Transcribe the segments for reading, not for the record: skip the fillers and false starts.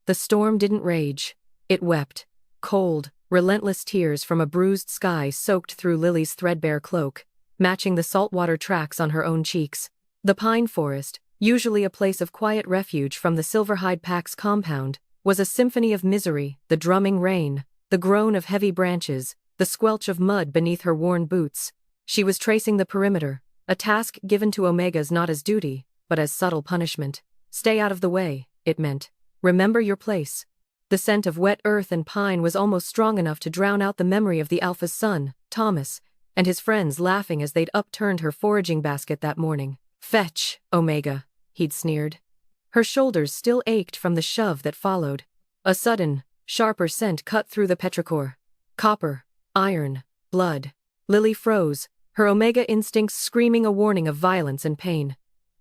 The storm didn't rage. It wept. Cold, relentless tears from a bruised sky soaked through Lily's threadbare cloak, matching the saltwater tracks on her own cheeks. The pine forest, usually a place of quiet refuge from the Silverhide Pack's compound, was a symphony of misery, the drumming rain, the groan of heavy branches, the squelch of mud beneath her worn boots. She was tracing the perimeter, a task given to Omegas not as duty, but as subtle punishment. Stay out of the way, it meant. Remember your place. The scent of wet earth and pine was almost strong enough to drown out the memory of the Alpha's son, Thomas, and his friends laughing as they'd upturned her foraging basket that morning. Fetch, Omega, he'd sneered. Her shoulders still ached from the shove that followed. A sudden, sharper scent cut through the petrichor. Copper, iron, blood. Lily froze, her Omega instincts screaming a warning of violence and pain.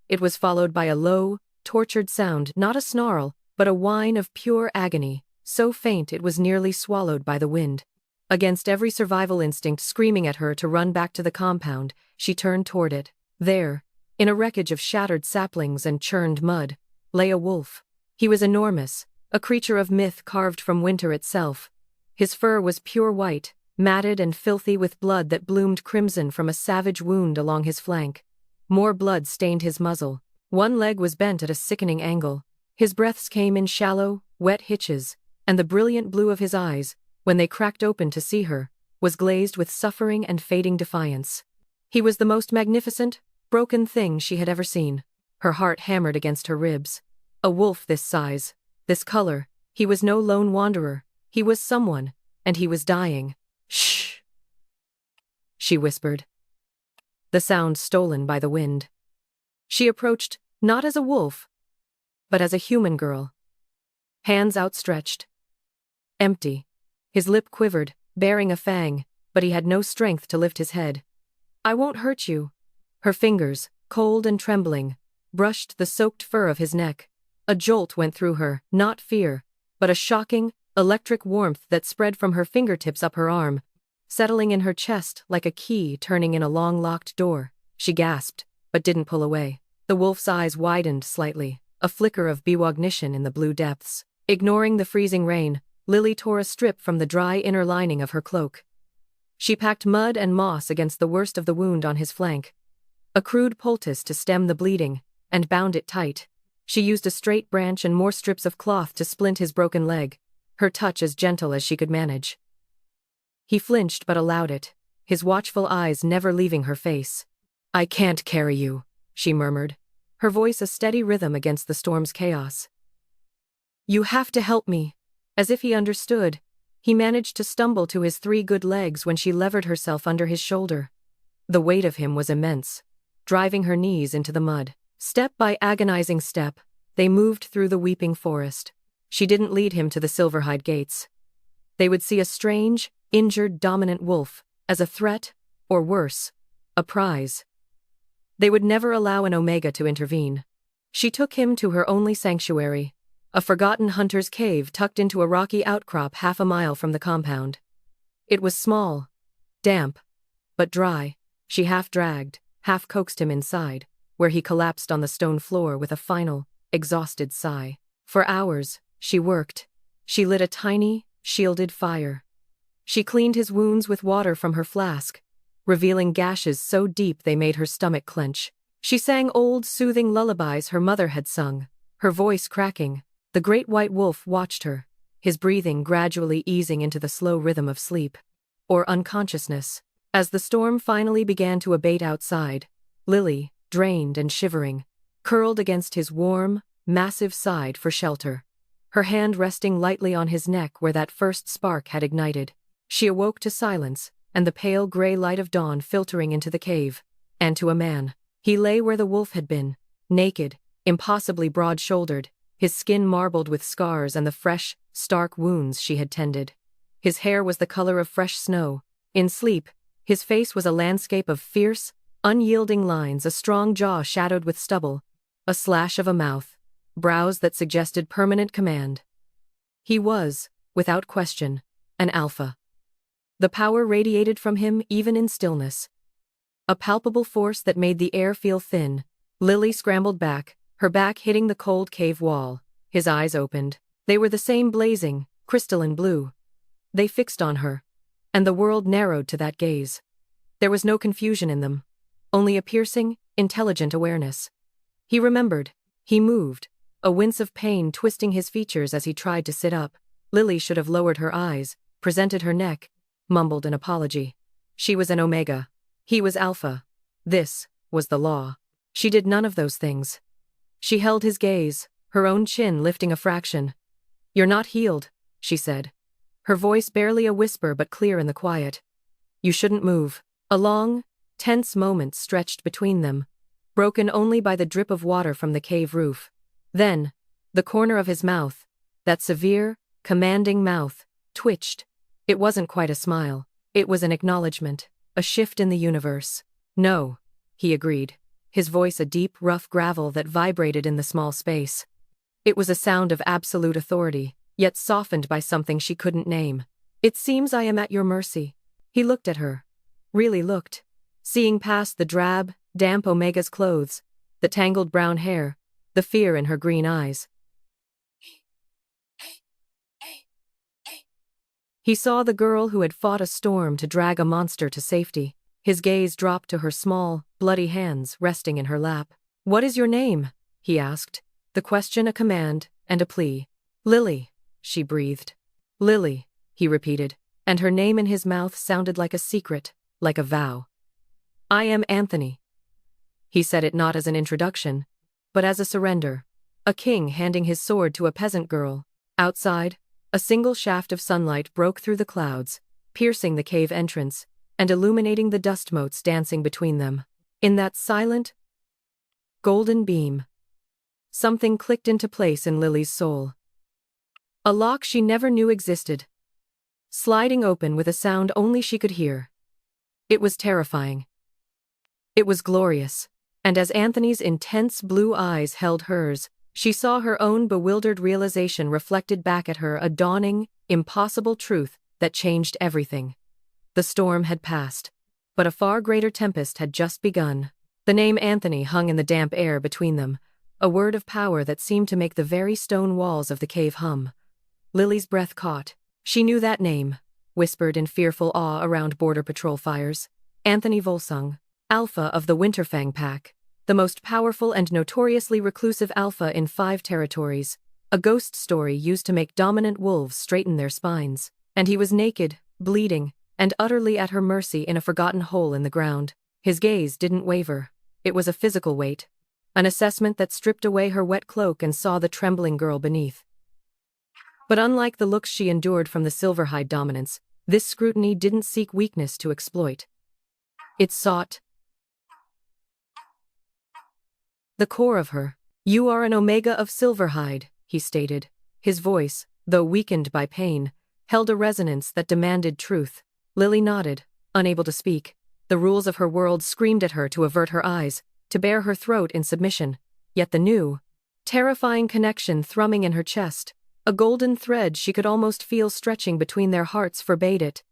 It was followed by a low, tortured sound, not a snarl, but a whine of pure agony, so faint it was nearly swallowed by the wind. Against every survival instinct screaming at her to run back to the compound, she turned toward it. There, in a wreckage of shattered saplings and churned mud, lay a wolf. He was enormous, a creature of myth carved from winter itself. His fur was pure white, matted and filthy with blood that bloomed crimson from a savage wound along his flank. More blood stained his muzzle. One leg was bent at a sickening angle. His breaths came in shallow, wet hitches, and the brilliant blue of his eyes, when they cracked open to see her, was glazed with suffering and fading defiance. He was the most magnificent, broken thing she had ever seen. Her heart hammered against her ribs. A wolf this size, this color, he was no lone wanderer, he was someone, and he was dying. Shh, she whispered. The sound stolen by the wind. She approached, not as a wolf, but as a human girl. Hands outstretched. Empty. His lip quivered, bearing a fang, but he had no strength to lift his head. I won't hurt you. Her fingers, cold and trembling, brushed the soaked fur of his neck. A jolt went through her, not fear, but a shocking, electric warmth that spread from her fingertips up her arm, settling in her chest like a key turning in a long-locked door. She gasped, but didn't pull away. The wolf's eyes widened slightly, a flicker of bewognition in the blue depths. Ignoring the freezing rain, Lily tore a strip from the dry inner lining of her cloak. She packed mud and moss against the worst of the wound on his flank, a crude poultice to stem the bleeding, and bound it tight. She used a straight branch and more strips of cloth to splint his broken leg, her touch as gentle as she could manage. He flinched but allowed it, his watchful eyes never leaving her face. I can't carry you, she murmured, her voice a steady rhythm against the storm's chaos. You have to help me. As if he understood, he managed to stumble to his 3 good legs when she levered herself under his shoulder. The weight of him was immense, driving her knees into the mud. Step by agonizing step, they moved through the weeping forest. She didn't lead him to the Silverhide gates. They would see a strange, injured, dominant wolf, as a threat, or worse, a prize. They would never allow an Omega to intervene. She took him to her only sanctuary, a forgotten hunter's cave tucked into a rocky outcrop half a mile from the compound. It was small, damp, but dry. She half dragged, half coaxed him inside, where he collapsed on the stone floor with a final, exhausted sigh. For hours, she worked. She lit a tiny, shielded fire. She cleaned his wounds with water from her flask, revealing gashes so deep they made her stomach clench. She sang old, soothing lullabies her mother had sung, her voice cracking. The great white wolf watched her, his breathing gradually easing into the slow rhythm of sleep, or unconsciousness. As the storm finally began to abate outside, Lily, drained and shivering, curled against his warm, massive side for shelter, her hand resting lightly on his neck where that first spark had ignited. She awoke to silence, and the pale gray light of dawn filtering into the cave, and to a man. He lay where the wolf had been, naked, impossibly broad-shouldered, his skin marbled with scars and the fresh, stark wounds she had tended. His hair was the color of fresh snow. In sleep, his face was a landscape of fierce, unyielding lines, a strong jaw shadowed with stubble, a slash of a mouth, brows that suggested permanent command. He was, without question, an alpha. The power radiated from him even in stillness. A palpable force that made the air feel thin. Lily scrambled back, her back hitting the cold cave wall. His eyes opened. They were the same blazing, crystalline blue. They fixed on her, and the world narrowed to that gaze. There was no confusion in them, only a piercing, intelligent awareness. He remembered. He moved, a wince of pain twisting his features as he tried to sit up. Lily should have lowered her eyes, presented her neck, mumbled an apology. She was an Omega. He was Alpha. This was the law. She did none of those things. She held his gaze, her own chin lifting a fraction. "You're not healed," she said. Her voice barely a whisper but clear in the quiet. "You shouldn't move." A long, tense moment stretched between them, broken only by the drip of water from the cave roof. Then, the corner of his mouth, that severe, commanding mouth, twitched. It wasn't quite a smile. It was an acknowledgement, a shift in the universe. "No," he agreed, his voice a deep, rough gravel that vibrated in the small space. It was a sound of absolute authority, yet softened by something she couldn't name. "It seems I am at your mercy." He looked at her. Really looked. Seeing past the drab, damp Omega's clothes, the tangled brown hair, the fear in her green eyes. He saw the girl who had fought a storm to drag a monster to safety. His gaze dropped to her small, bloody hands resting in her lap. "What is your name?" he asked, the question a command and a plea. "Lily," she breathed. "Lily," he repeated, and her name in his mouth sounded like a secret, like a vow. "I am Anthony." He said it not as an introduction, but as a surrender. A king handing his sword to a peasant girl. Outside, a single shaft of sunlight broke through the clouds, piercing the cave entrance, and illuminating the dust motes dancing between them. In that silent, golden beam, something clicked into place in Lily's soul. A lock she never knew existed, sliding open with a sound only she could hear. It was terrifying. It was glorious, and as Anthony's intense blue eyes held hers, she saw her own bewildered realization reflected back at her, a dawning, impossible truth that changed everything. The storm had passed, but a far greater tempest had just begun. The name Anthony hung in the damp air between them, a word of power that seemed to make the very stone walls of the cave hum. Lily's breath caught. She knew that name, whispered in fearful awe around border patrol fires. Anthony Volsung, Alpha of the Winterfang Pack, the most powerful and notoriously reclusive alpha in 5 territories, a ghost story used to make dominant wolves straighten their spines. And he was naked, bleeding, and utterly at her mercy in a forgotten hole in the ground. His gaze didn't waver. It was a physical weight, an assessment that stripped away her wet cloak and saw the trembling girl beneath. But unlike the looks she endured from the Silverhide dominance, this scrutiny didn't seek weakness to exploit. It sought the core of her. "You are an Omega of Silverhide," he stated. His voice, though weakened by pain, held a resonance that demanded truth. Lily nodded, unable to speak. The rules of her world screamed at her to avert her eyes, to bare her throat in submission. Yet the new, terrifying connection thrumming in her chest, a golden thread she could almost feel stretching between their hearts, forbade it.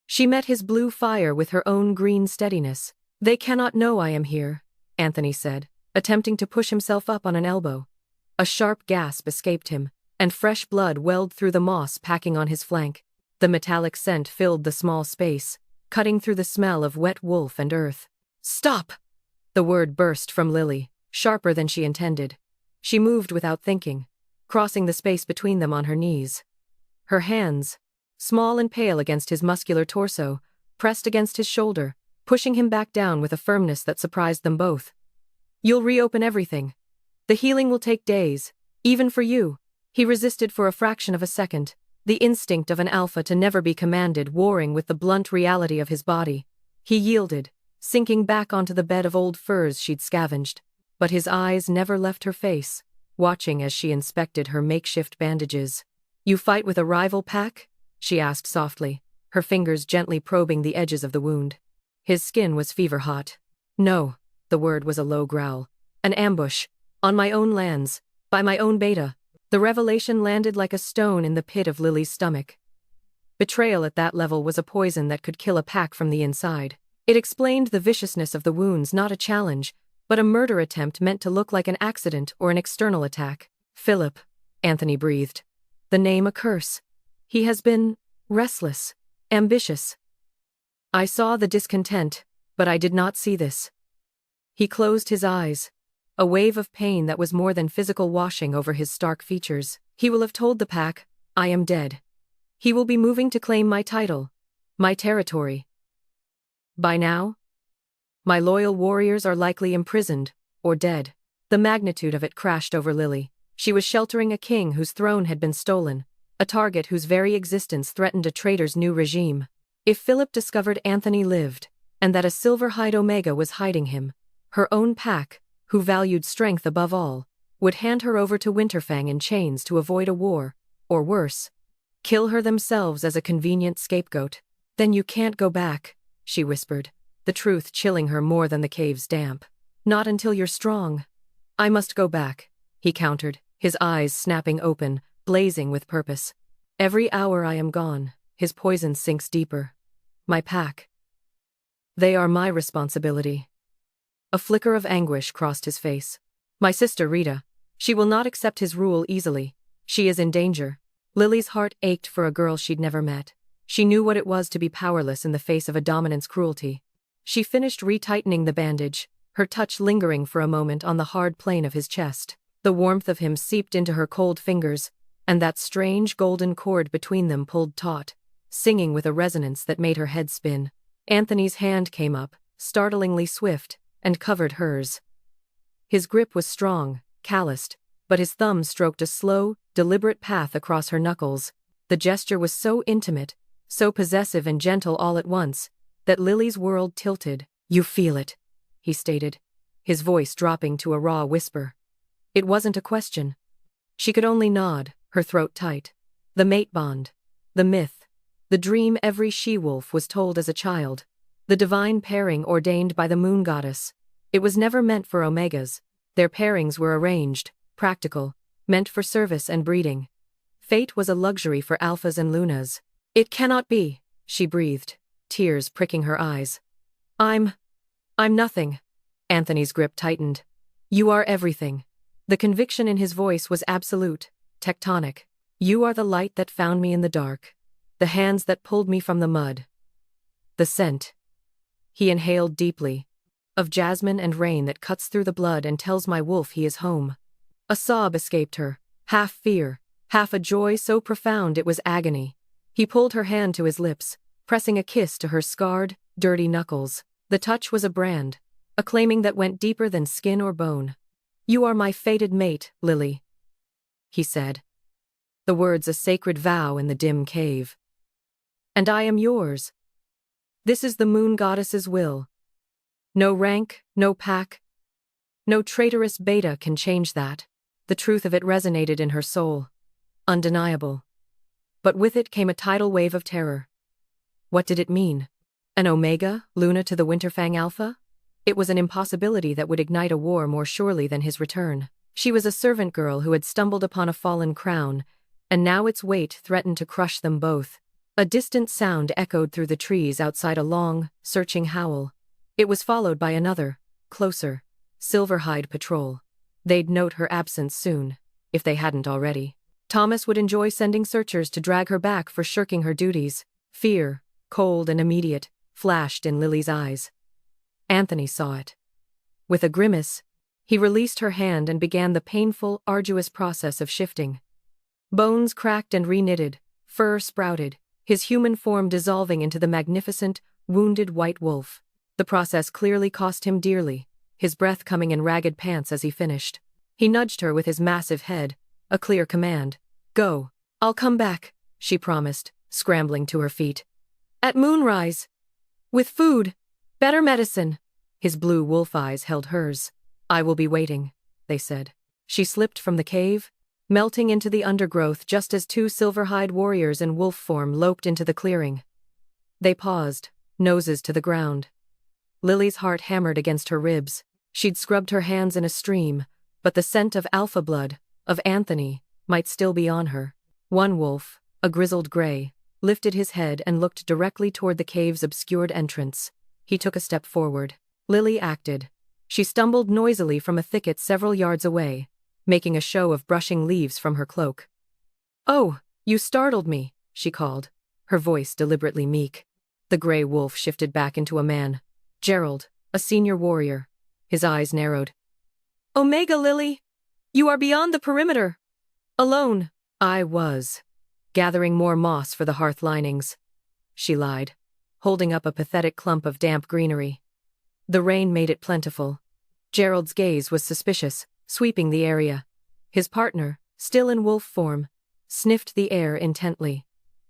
She met his blue fire with her own green steadiness. "They cannot know I am here," Anthony said, attempting to push himself up on an elbow. A sharp gasp escaped him, and fresh blood welled through the moss packing on his flank. The metallic scent filled the small space, cutting through the smell of wet wolf and earth. "Stop!" The word burst from Lily, sharper than she intended. She moved without thinking, crossing the space between them on her knees. Her hands, small and pale against his muscular torso, pressed against his shoulder, pushing him back down with a firmness that surprised them both. "You'll reopen everything. The healing will take days, even for you." He resisted for a fraction of a second, the instinct of an alpha to never be commanded warring with the blunt reality of his body. He yielded, sinking back onto the bed of old furs she'd scavenged. But his eyes never left her face, watching as she inspected her makeshift bandages. "You fight with a rival pack?" she asked softly, her fingers gently probing the edges of the wound. His skin was fever-hot. "No," the word was a low growl. "An ambush. On my own lands. By my own beta." The revelation landed like a stone in the pit of Lily's stomach. Betrayal at that level was a poison that could kill a pack from the inside. It explained the viciousness of the wounds, not a challenge, but a murder attempt meant to look like an accident or an external attack. "Philip," Anthony breathed. The name a curse. He has been restless, ambitious. I saw the discontent, but I did not see this. He closed his eyes. A wave of pain that was more than physical washing over his stark features. He will have told the pack, I am dead. He will be moving to claim my title, my territory. By now, my loyal warriors are likely imprisoned, or dead. The magnitude of it crashed over Lily. She was sheltering a king whose throne had been stolen, a target whose very existence threatened a traitor's new regime. If Philip discovered Anthony lived, and that a silver-hide Omega was hiding him, her own pack, who valued strength above all, would hand her over to Winterfang in chains to avoid a war, or worse, kill her themselves as a convenient scapegoat. Then you can't go back, she whispered, the truth chilling her more than the cave's damp. Not until you're strong. I must go back, he countered, his eyes snapping open, blazing with purpose. Every hour I am gone, his poison sinks deeper. My pack. They are my responsibility. A flicker of anguish crossed his face. My sister Rita. She will not accept his rule easily. She is in danger. Lily's heart ached for a girl she'd never met. She knew what it was to be powerless in the face of a dominant's cruelty. She finished retightening the bandage, her touch lingering for a moment on the hard plane of his chest. The warmth of him seeped into her cold fingers, and that strange golden cord between them pulled taut, singing with a resonance that made her head spin. Anthony's hand came up, startlingly swift, and covered hers. His grip was strong, calloused, but his thumb stroked a slow, deliberate path across her knuckles. The gesture was so intimate, so possessive and gentle all at once, that Lily's world tilted. You feel it, he stated, his voice dropping to a raw whisper. It wasn't a question. She could only nod, her throat tight. The mate bond. The myth. The dream every she-wolf was told as a child. The divine pairing ordained by the moon goddess. It was never meant for Omegas. Their pairings were arranged, practical, meant for service and breeding. Fate was a luxury for alphas and lunas. It cannot be, she breathed, tears pricking her eyes. I'm nothing. Anthony's grip tightened. You are everything. The conviction in his voice was absolute, tectonic. You are the light that found me in the dark. The hands that pulled me from the mud. The scent. He inhaled deeply. Of jasmine and rain that cuts through the blood and tells my wolf he is home. A sob escaped her, half fear, half a joy so profound it was agony. He pulled her hand to his lips, pressing a kiss to her scarred, dirty knuckles. The touch was a brand, a claiming that went deeper than skin or bone. You are my fated mate, Lily, he said. The words a sacred vow in the dim cave. And I am yours. This is the moon goddess's will. No rank, no pack, no traitorous beta can change that. The truth of it resonated in her soul. Undeniable. But with it came a tidal wave of terror. What did it mean? An Omega, Luna to the Winterfang Alpha? It was an impossibility that would ignite a war more surely than his return. She was a servant girl who had stumbled upon a fallen crown, and now its weight threatened to crush them both. A distant sound echoed through the trees outside, a long, searching howl. It was followed by another, closer, Silverhide patrol. They'd note her absence soon, if they hadn't already. Thomas would enjoy sending searchers to drag her back for shirking her duties. Fear, cold and immediate, flashed in Lily's eyes. Anthony saw it. With a grimace, he released her hand and began the painful, arduous process of shifting. Bones cracked and reknitted, fur sprouted, his human form dissolving into the magnificent, wounded white wolf. The process clearly cost him dearly, his breath coming in ragged pants as he finished. He nudged her with his massive head, a clear command. Go. I'll come back, she promised, scrambling to her feet. At moonrise. With food. Better medicine. His blue wolf eyes held hers. I will be waiting, they said. She slipped from the cave, melting into the undergrowth just as two Silverhide warriors in wolf form loped into the clearing. They paused, noses to the ground. Lily's heart hammered against her ribs. She'd scrubbed her hands in a stream, but the scent of alpha blood, of Anthony, might still be on her. One wolf, a grizzled gray, lifted his head and looked directly toward the cave's obscured entrance. He took a step forward. Lily acted. She stumbled noisily from a thicket several yards away, making a show of brushing leaves from her cloak. "Oh, you startled me," she called, her voice deliberately meek. The gray wolf shifted back into a man. Gerald, a senior warrior. His eyes narrowed. "Omega Lily, you are beyond the perimeter. Alone." "I was. Gathering more moss for the hearth linings," she lied, holding up a pathetic clump of damp greenery. The rain made it plentiful. Gerald's gaze was suspicious, sweeping the area. His partner, still in wolf form, sniffed the air intently.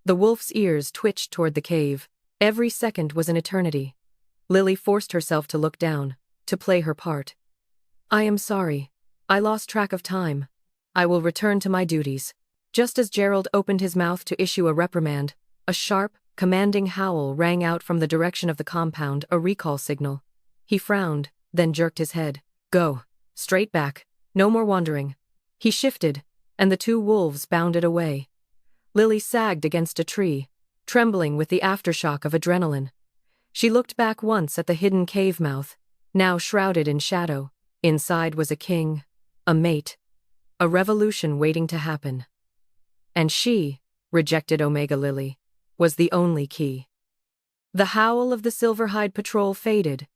The wolf's ears twitched toward the cave. Every second was an eternity. Lily forced herself to look down, to play her part. "I am sorry. I lost track of time. I will return to my duties." Just as Gerald opened his mouth to issue a reprimand, a sharp, commanding howl rang out from the direction of the compound, a recall signal. He frowned, then jerked his head. "Go. Straight back. No more wandering." He shifted, and the two wolves bounded away. Lily sagged against a tree, trembling with the aftershock of adrenaline. She looked back once at the hidden cave mouth, now shrouded in shadow. Inside was a king, a mate, a revolution waiting to happen. And she, rejected Omega Lily, was the only key. The howl of the Silverhide patrol faded.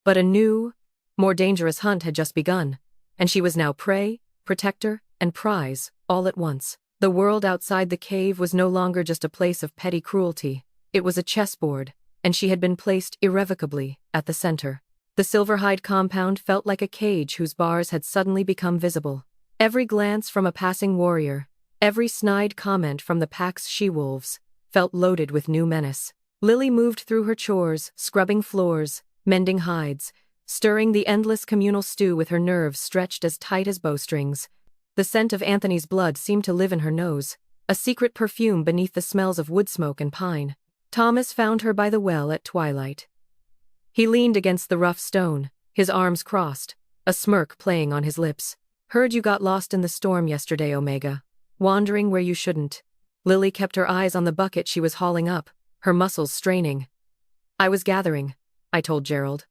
But a new, more dangerous hunt had just begun, and she was now prey, protector, and prize, all at once. The world outside the cave was no longer just a place of petty cruelty. It was a chessboard, and she had been placed irrevocably at the center. The Silverhide compound felt like a cage whose bars had suddenly become visible. Every glance from a passing warrior, every snide comment from the pack's she-wolves, felt loaded with new menace. Lily moved through her chores, scrubbing floors, mending hides, stirring the endless communal stew with her nerves stretched as tight as bowstrings. The scent of Anthony's blood seemed to live in her nose, a secret perfume beneath the smells of wood smoke and pine. Thomas found her by the well at twilight. He leaned against the rough stone, his arms crossed, a smirk playing on his lips. "Heard you got lost in the storm yesterday, Omega. Wandering where you shouldn't." Lily kept her eyes on the bucket she was hauling up, her muscles straining. "I was gathering," I told Gerald.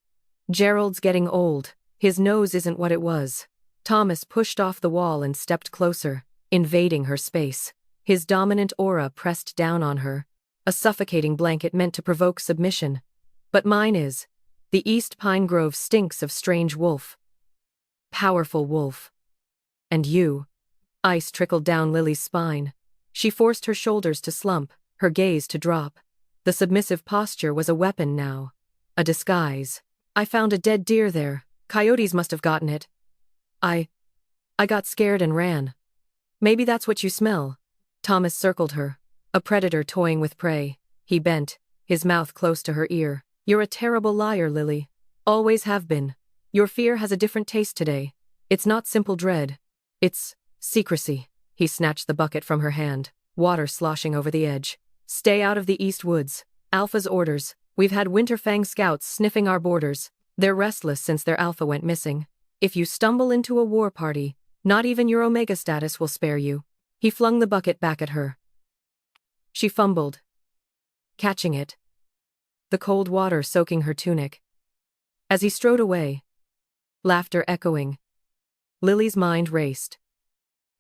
"Gerald's getting old. His nose isn't what it was." Thomas pushed off the wall and stepped closer, invading her space. His dominant aura pressed down on her, a suffocating blanket meant to provoke submission. "But mine is. The East Pine Grove stinks of strange wolf. Powerful wolf. And you." Ice trickled down Lily's spine. She forced her shoulders to slump, her gaze to drop. The submissive posture was a weapon now, a disguise. "I found a dead deer there. Coyotes must have gotten it. I got scared and ran." "Maybe that's what you smell." Thomas circled her, a predator toying with prey. He bent, his mouth close to her ear. "You're a terrible liar, Lily. Always have been. Your fear has a different taste today. It's not simple dread. It's secrecy." He snatched the bucket from her hand, water sloshing over the edge. "Stay out of the East Woods. Alpha's orders. We've had Winterfang scouts sniffing our borders. They're restless since their Alpha went missing. If you stumble into a war party, not even your Omega status will spare you." He flung the bucket back at her. She fumbled, catching it, the cold water soaking her tunic. As he strode away, laughter echoing, Lily's mind raced.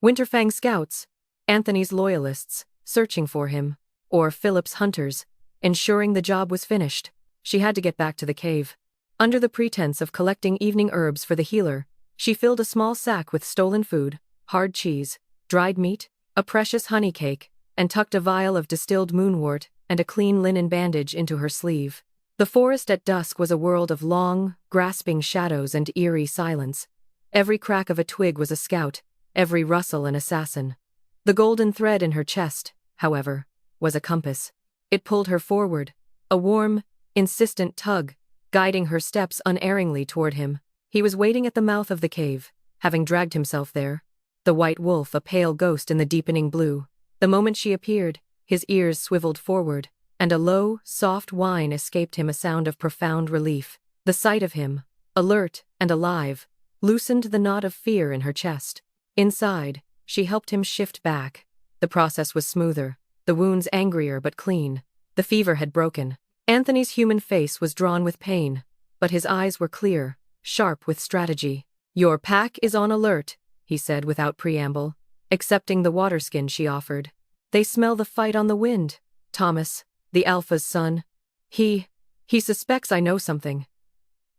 Winterfang scouts, Anthony's loyalists, searching for him, or Philip's hunters, ensuring the job was finished. She had to get back to the cave. Under the pretense of collecting evening herbs for the healer, she filled a small sack with stolen food, hard cheese, dried meat, a precious honey cake, and tucked a vial of distilled moonwort and a clean linen bandage into her sleeve. The forest at dusk was a world of long, grasping shadows and eerie silence. Every crack of a twig was a scout, every rustle an assassin. The golden thread in her chest, however, was a compass. It pulled her forward, a warm, insistent tug, guiding her steps unerringly toward him. He was waiting at the mouth of the cave, having dragged himself there. The white wolf, a pale ghost in the deepening blue. The moment she appeared, his ears swiveled forward, and a low, soft whine escaped him, a sound of profound relief. The sight of him, alert and alive, loosened the knot of fear in her chest. Inside, she helped him shift back. The process was smoother, the wounds angrier but clean. The fever had broken. Anthony's human face was drawn with pain, but his eyes were clear, sharp with strategy. "Your pack is on alert," he said without preamble, accepting the water skin she offered. They smell the fight on the wind. Thomas, the Alpha's son. He suspects I know something.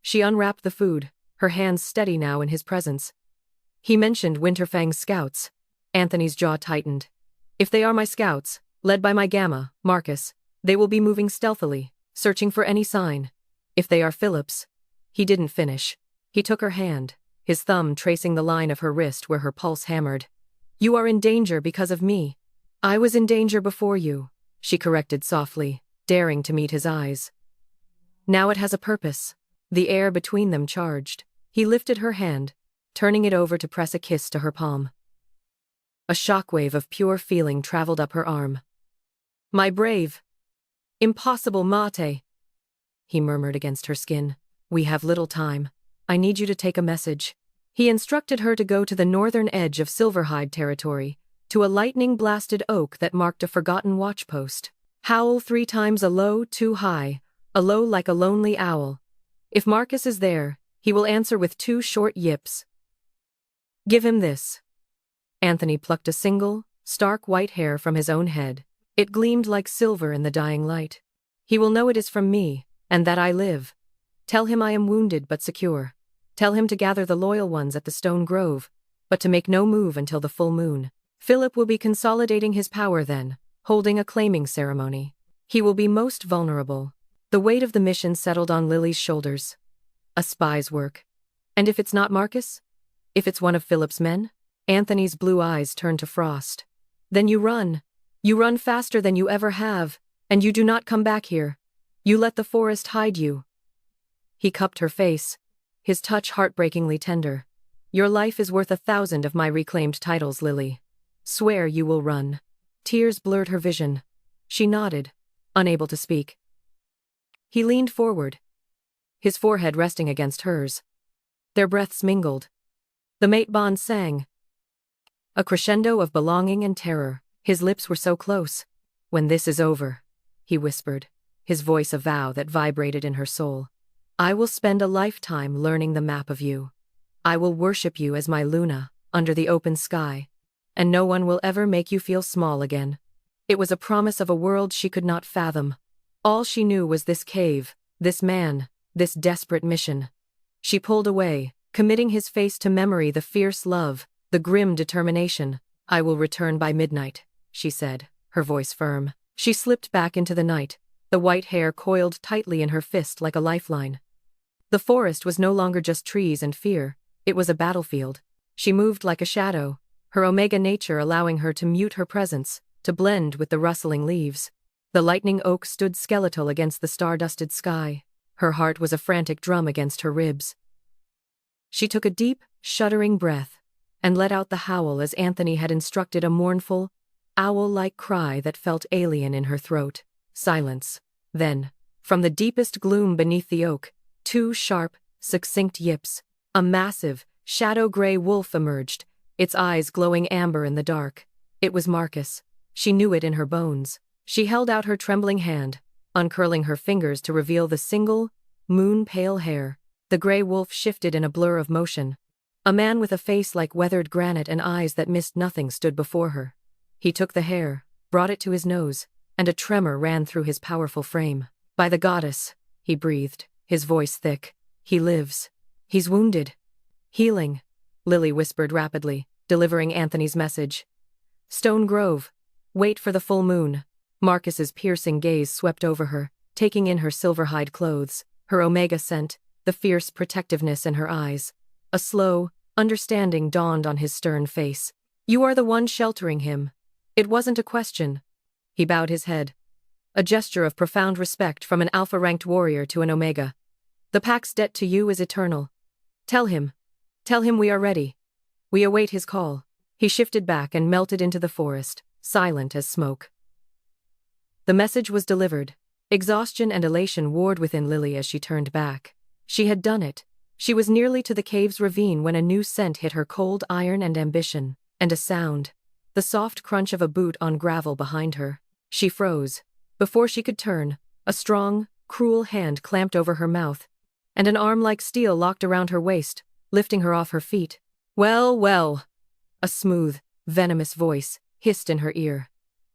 She unwrapped the food, her hands steady now in his presence. He mentioned Winterfang's scouts. Anthony's jaw tightened. If they are my scouts, led by my Gamma, Marcus, they will be moving stealthily, searching for any sign. If they are Philip's. He didn't finish. He took her hand, his thumb tracing the line of her wrist where her pulse hammered. You are in danger because of me. I was in danger before you, she corrected softly, daring to meet his eyes. Now it has a purpose. The air between them charged. He lifted her hand, turning it over to press a kiss to her palm. A shockwave of pure feeling traveled up her arm. My brave. Impossible Mate, he murmured against her skin. We have little time. I need you to take a message. He instructed her to go to the northern edge of Silverhide territory, to a lightning-blasted oak that marked a forgotten watchpost. Howl 3 times a low too high, a low like a lonely owl. If Marcus is there, he will answer with 2 short yips. Give him this. Anthony plucked a single, stark white hair from his own head. It gleamed like silver in the dying light. He will know it is from me, and that I live. Tell him I am wounded but secure. Tell him to gather the loyal ones at the Stone Grove, but to make no move until the full moon. Philip will be consolidating his power then, holding a claiming ceremony. He will be most vulnerable. The weight of the mission settled on Lily's shoulders. A spy's work. And if it's not Marcus? If it's one of Philip's men? Anthony's blue eyes turned to frost. Then you run. You run faster than you ever have, and you do not come back here. You let the forest hide you. He cupped her face, his touch heartbreakingly tender. Your life is worth 1,000 of my reclaimed titles, Lily. Swear you will run. Tears blurred her vision. She nodded, unable to speak. He leaned forward, his forehead resting against hers. Their breaths mingled. The mate bond sang. A crescendo of belonging and terror. His lips were so close. When this is over, he whispered, his voice a vow that vibrated in her soul. I will spend a lifetime learning the map of you. I will worship you as my Luna, under the open sky. And no one will ever make you feel small again. It was a promise of a world she could not fathom. All she knew was this cave, this man, this desperate mission. She pulled away, committing his face to memory, the fierce love, the grim determination. I will return by midnight, she said, her voice firm. She slipped back into the night, the white hair coiled tightly in her fist like a lifeline. The forest was no longer just trees and fear, it was a battlefield. She moved like a shadow, her Omega nature allowing her to mute her presence, to blend with the rustling leaves. The lightning oak stood skeletal against the star-dusted sky. Her heart was a frantic drum against her ribs. She took a deep, shuddering breath, and let out the howl as Anthony had instructed, a mournful, owl-like cry that felt alien in her throat. Silence. Then, from the deepest gloom beneath the oak, 2 sharp, succinct yips. A massive, shadow-gray wolf emerged, its eyes glowing amber in the dark. It was Marcus. She knew it in her bones. She held out her trembling hand, uncurling her fingers to reveal the single, moon-pale hair. The gray wolf shifted in a blur of motion. A man with a face like weathered granite and eyes that missed nothing stood before her. He took the hair, brought it to his nose, and a tremor ran through his powerful frame. By the goddess, he breathed, his voice thick. He lives. He's wounded. Healing, Lily whispered rapidly, delivering Anthony's message. Stone Grove. Wait for the full moon. Marcus's piercing gaze swept over her, taking in her silver-hide clothes, her Omega scent, the fierce protectiveness in her eyes. A slow, understanding dawned on his stern face. You are the one sheltering him. It wasn't a question. He bowed his head. A gesture of profound respect from an Alpha-ranked warrior to an Omega. The Pack's debt to you is eternal. Tell him we are ready. We await his call. He shifted back and melted into the forest, silent as smoke. The message was delivered. Exhaustion and elation warred within Lily as she turned back. She had done it. She was nearly to the cave's ravine when a new scent hit her, cold iron and ambition, and a sound. The soft crunch of a boot on gravel behind her. She froze. Before she could turn, a strong, cruel hand clamped over her mouth, and an arm like steel locked around her waist, lifting her off her feet. Well, well, A smooth, venomous voice hissed in her ear.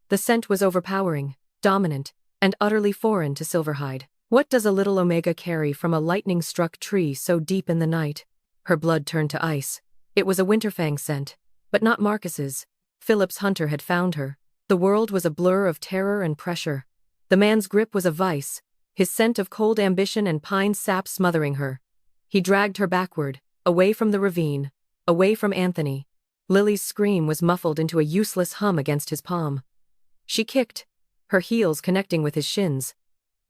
The scent was overpowering, dominant, and utterly foreign to Silverhide. What does a little Omega carry from a lightning-struck tree so deep in the night? Her blood turned to ice. It was a Winterfang scent, but not Marcus's. Philip's hunter had found her. The world was a blur of terror and pressure. The man's grip was a vice, his scent of cold ambition and pine sap smothering her. He dragged her backward, away from the ravine, away from Anthony. Lily's scream was muffled into a useless hum against his palm. She kicked, her heels connecting with his shins,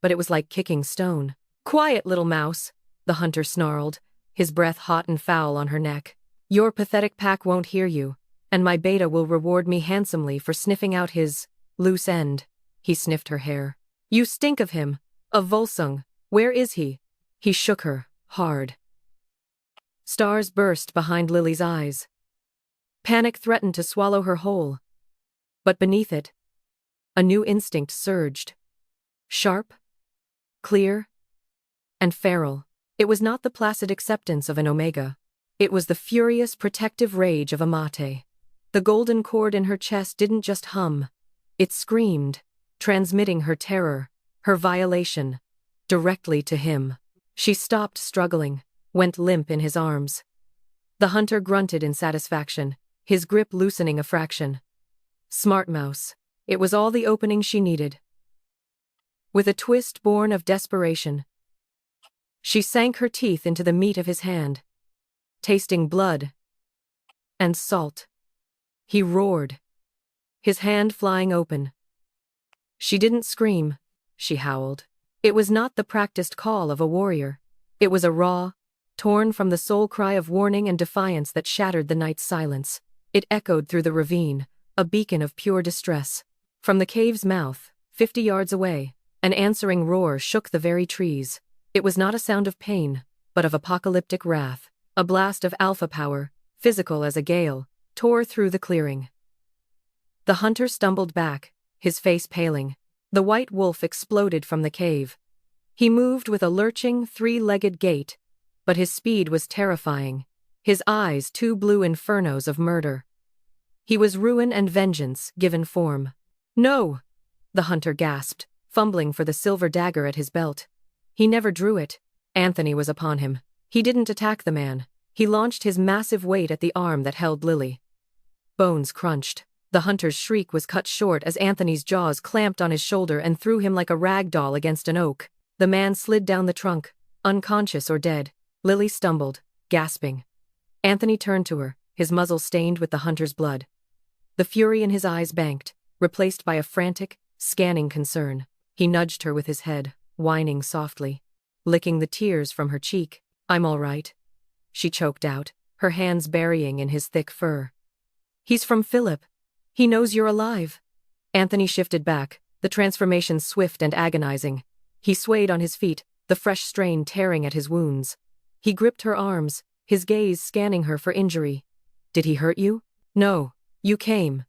but it was like kicking stone. "Quiet, little mouse," the hunter snarled, his breath hot and foul on her neck. "Your pathetic pack won't hear you, and my beta will reward me handsomely for sniffing out his loose end." He sniffed her hair. "You stink of him, of Volsung. Where is he?" He shook her, hard. Stars burst behind Lily's eyes. Panic threatened to swallow her whole. But beneath it, a new instinct surged. Sharp, clear, and feral. It was not the placid acceptance of an Omega. It was the furious, protective rage of a Mate. The golden cord in her chest didn't just hum. It screamed, transmitting her terror, her violation, directly to him. She stopped struggling, went limp in his arms. The hunter grunted in satisfaction, his grip loosening a fraction. Smart mouse. It was all the opening she needed. With a twist born of desperation, she sank her teeth into the meat of his hand, tasting blood and salt. He roared, his hand flying open. She didn't scream, she howled. It was not the practiced call of a warrior. It was a raw, torn from the soul cry of warning and defiance that shattered the night's silence. It echoed through the ravine, a beacon of pure distress. From the cave's mouth, 50 yards away, an answering roar shook the very trees. It was not a sound of pain, but of apocalyptic wrath. A blast of alpha power, physical as a gale, tore through the clearing. The hunter stumbled back, his face paling. The white wolf exploded from the cave. He moved with a lurching, three-legged gait, but his speed was terrifying, his eyes two blue infernos of murder. He was ruin and vengeance given form. "No!" the hunter gasped, fumbling for the silver dagger at his belt. He never drew it. Anthony was upon him. He didn't attack the man. He launched his massive weight at the arm that held Lily. Bones crunched. The hunter's shriek was cut short as Anthony's jaws clamped on his shoulder and threw him like a rag doll against an oak. The man slid down the trunk, unconscious or dead. Lily stumbled, gasping. Anthony turned to her, his muzzle stained with the hunter's blood. The fury in his eyes banked, replaced by a frantic, scanning concern. He nudged her with his head, whining softly, licking the tears from her cheek. "I'm all right," she choked out, her hands burying in his thick fur. "He's from Philip. He knows you're alive." Anthony shifted back, the transformation swift and agonizing. He swayed on his feet, the fresh strain tearing at his wounds. He gripped her arms, his gaze scanning her for injury. "Did he hurt you?" "No, you came."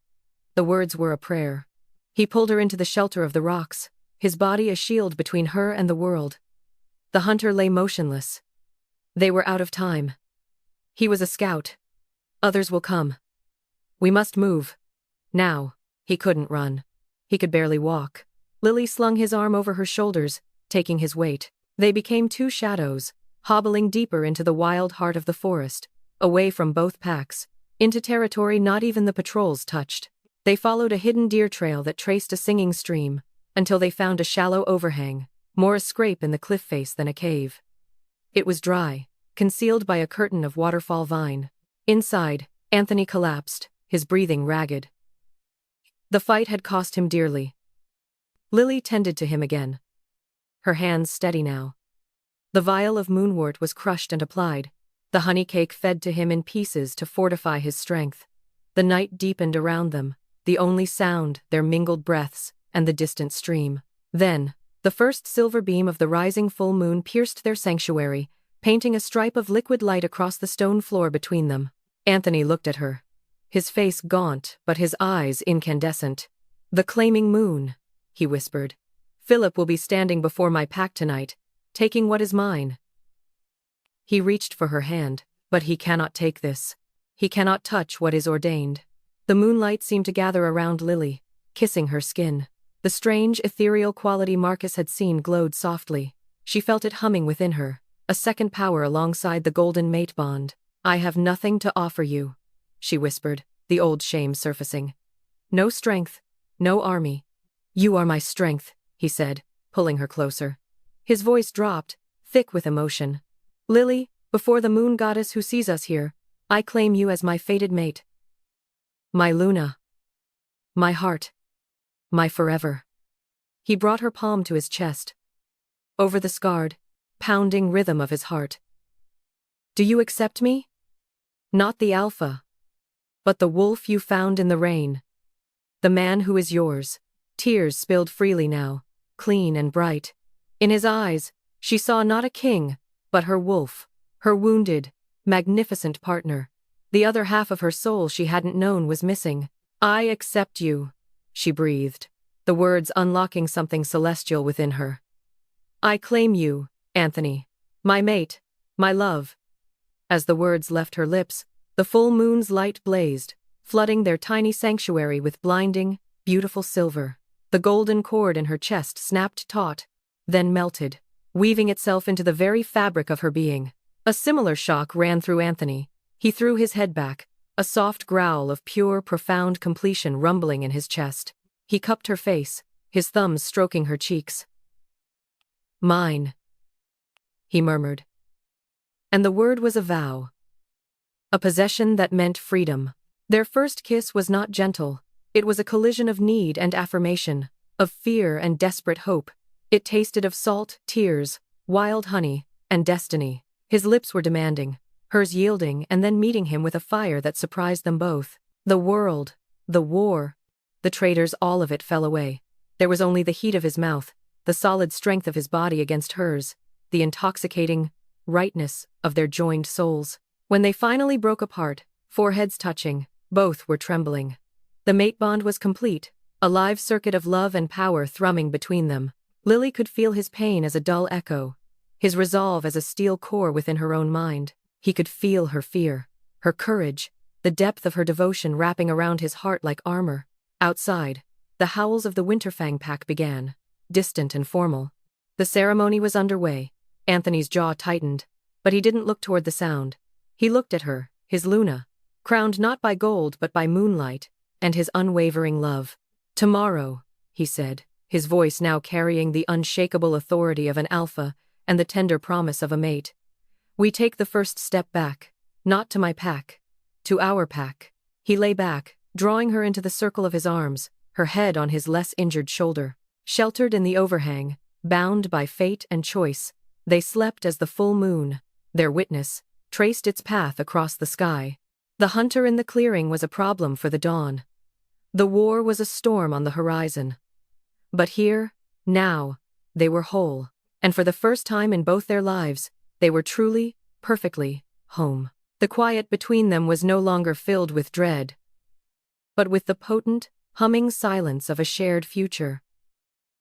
The words were a prayer. He pulled her into the shelter of the rocks, his body a shield between her and the world. The hunter lay motionless. They were out of time. He was a scout. "Others will come. We must move. Now." He couldn't run. He could barely walk. Lily slung his arm over her shoulders, taking his weight. They became two shadows, hobbling deeper into the wild heart of the forest, away from both packs, into territory not even the patrols touched. They followed a hidden deer trail that traced a singing stream, until they found a shallow overhang, more a scrape in the cliff face than a cave. It was dry, concealed by a curtain of waterfall vine. Inside, Anthony collapsed, his breathing ragged. The fight had cost him dearly. Lily tended to him again, her hands steady now. The vial of moonwort was crushed and applied. The honey cake fed to him in pieces to fortify his strength. The night deepened around them, the only sound, their mingled breaths, and the distant stream. Then, the first silver beam of the rising full moon pierced their sanctuary, painting a stripe of liquid light across the stone floor between them. Anthony looked at her, his face gaunt but his eyes incandescent. "The claiming moon," he whispered. "Philip will be standing before my pack tonight, taking what is mine." He reached for her hand, "But he cannot take this." He cannot touch what is ordained. The moonlight seemed to gather around Lily, kissing her skin. The strange, ethereal quality Marcus had seen glowed softly. She felt it humming within her, a second power alongside the golden mate bond. "I have nothing to offer you," she whispered, the old shame surfacing. "No strength, no army." "You are my strength," he said, pulling her closer. His voice dropped, thick with emotion. "Lily, before the moon goddess who sees us here, I claim you as my fated mate. My Luna. My heart. My forever." He brought her palm to his chest, over the scarred, pounding rhythm of his heart. "Do you accept me? Not the alpha, but the wolf you found in the rain. The man who is yours." Tears spilled freely now, clean and bright. In his eyes, she saw not a king, but her wolf, her wounded, magnificent partner. The other half of her soul she hadn't known was missing. "I accept you," she breathed, the words unlocking something celestial within her. "I claim you, Anthony. My mate, my love." As the words left her lips, the full moon's light blazed, flooding their tiny sanctuary with blinding, beautiful silver. The golden cord in her chest snapped taut, then melted, weaving itself into the very fabric of her being. A similar shock ran through Anthony. He threw his head back, a soft growl of pure, profound completion rumbling in his chest. He cupped her face, his thumbs stroking her cheeks. "Mine," he murmured. And the word was a vow. A possession that meant freedom. Their first kiss was not gentle. It was a collision of need and affirmation, of fear and desperate hope. It tasted of salt, tears, wild honey, and destiny. His lips were demanding, hers yielding and then meeting him with a fire that surprised them both. The world, the war, the traitors, all of it fell away. There was only the heat of his mouth, the solid strength of his body against hers, the intoxicating rightness of their joined souls. When they finally broke apart, foreheads touching, both were trembling. The mate bond was complete, a live circuit of love and power thrumming between them. Lily could feel his pain as a dull echo, his resolve as a steel core within her own mind. He could feel her fear, her courage, the depth of her devotion wrapping around his heart like armor. Outside, the howls of the Winterfang pack began, distant and formal. The ceremony was underway. Anthony's jaw tightened, but he didn't look toward the sound. He looked at her, his Luna, crowned not by gold but by moonlight, and his unwavering love. "Tomorrow," he said, his voice now carrying the unshakable authority of an alpha and the tender promise of a mate. "We take the first step back, not to my pack, to our pack." He lay back, drawing her into the circle of his arms, her head on his less injured shoulder. Sheltered in the overhang, bound by fate and choice, they slept as the full moon, their witness, traced its path across the sky. The hunter in the clearing was a problem for the dawn. The war was a storm on the horizon. But here, now, they were whole, and for the first time in both their lives, they were truly, perfectly, home. The quiet between them was no longer filled with dread, but with the potent, humming silence of a shared future,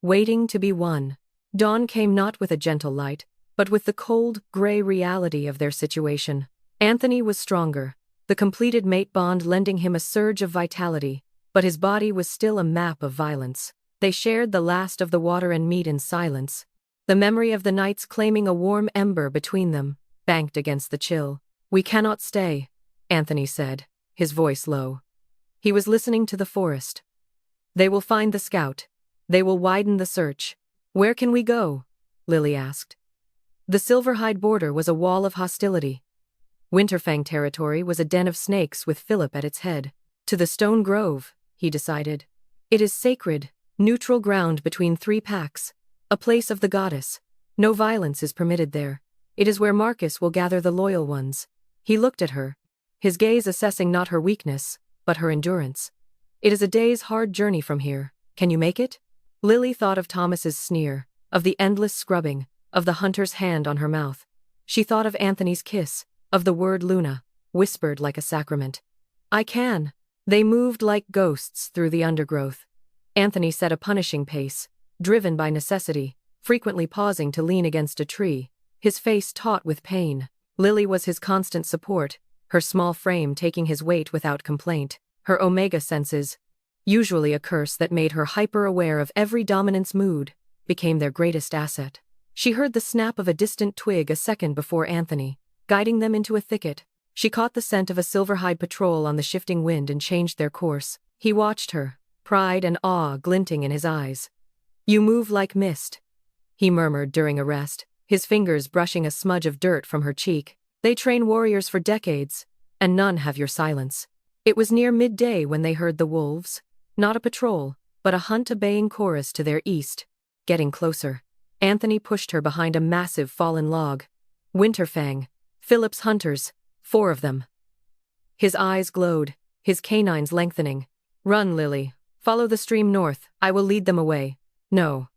waiting to be won. Dawn came not with a gentle light, but with the cold, gray reality of their situation. Anthony was stronger, the completed mate bond lending him a surge of vitality, but his body was still a map of violence. They shared the last of the water and meat in silence, the memory of the nights claiming a warm ember between them, banked against the chill. "We cannot stay," Anthony said, his voice low. He was listening to the forest. "They will find the scout. They will widen the search." "Where can we go?" Lily asked. The Silverhide border was a wall of hostility. Winterfang territory was a den of snakes with Philip at its head. "To the Stone Grove," he decided. "It is sacred, neutral ground between three packs, a place of the goddess. No violence is permitted there. It is where Marcus will gather the loyal ones." He looked at her, his gaze assessing not her weakness, but her endurance. "It is a day's hard journey from here. Can you make it?" Lily thought of Thomas's sneer, of the endless scrubbing, of the hunter's hand on her mouth. She thought of Anthony's kiss, of the word Luna, whispered like a sacrament. "I can." They moved like ghosts through the undergrowth. Anthony set a punishing pace, driven by necessity, frequently pausing to lean against a tree, his face taut with pain. Lily was his constant support, her small frame taking his weight without complaint. Her Omega senses, usually a curse that made her hyper-aware of every dominance mood, became their greatest asset. She heard the snap of a distant twig a second before Anthony, guiding them into a thicket. She caught the scent of a silverhide patrol on the shifting wind and changed their course. He watched her, pride and awe glinting in his eyes. "You move like mist," he murmured during a rest, his fingers brushing a smudge of dirt from her cheek. "They train warriors for decades, and none have your silence." It was near midday when they heard the wolves, not a patrol, but a hunt-obeying chorus to their east, getting closer. Anthony pushed her behind a massive fallen log. Winterfang, Philip's hunters, 4 of them. His eyes glowed, his canines lengthening. "Run, Lily. Follow the stream north, I will lead them away." "No."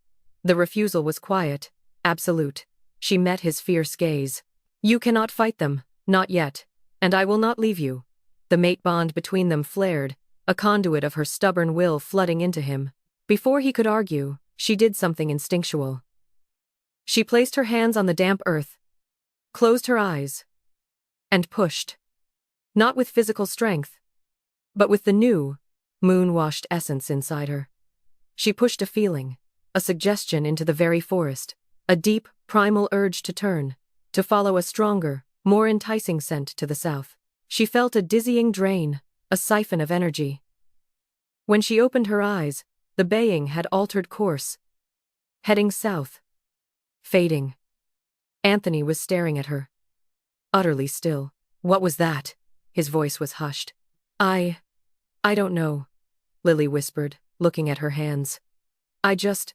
The refusal was quiet, absolute. She met his fierce gaze. "You cannot fight them, not yet, and I will not leave you." The mate bond between them flared, a conduit of her stubborn will flooding into him. Before he could argue, she did something instinctual. She placed her hands on the damp earth, closed her eyes, and pushed. Not with physical strength, but with the new, moon-washed essence inside her. She pushed a feeling, a suggestion into the very forest, a deep, primal urge to turn, to follow a stronger, more enticing scent to the south. She felt a dizzying drain, a siphon of energy. When she opened her eyes, the baying had altered course, heading south, fading. Anthony was staring at her, utterly still. "What was that?" His voice was hushed. I don't know," Lily whispered, looking at her hands. "I just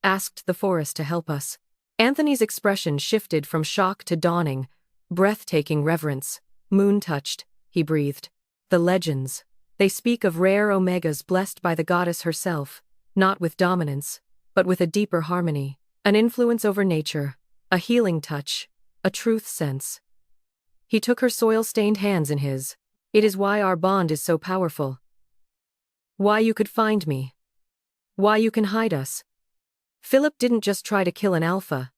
asked the forest to help us." Anthony's expression shifted from shock to dawning, breathtaking reverence. "Moon-touched," he breathed. "The legends. They speak of rare omegas blessed by the goddess herself, not with dominance, but with a deeper harmony, an influence over nature, a healing touch, a truth sense." He took her soil-stained hands in his. "It is why our bond is so powerful. Why you could find me. Why you can hide us." Philip didn't just try to kill an alpha.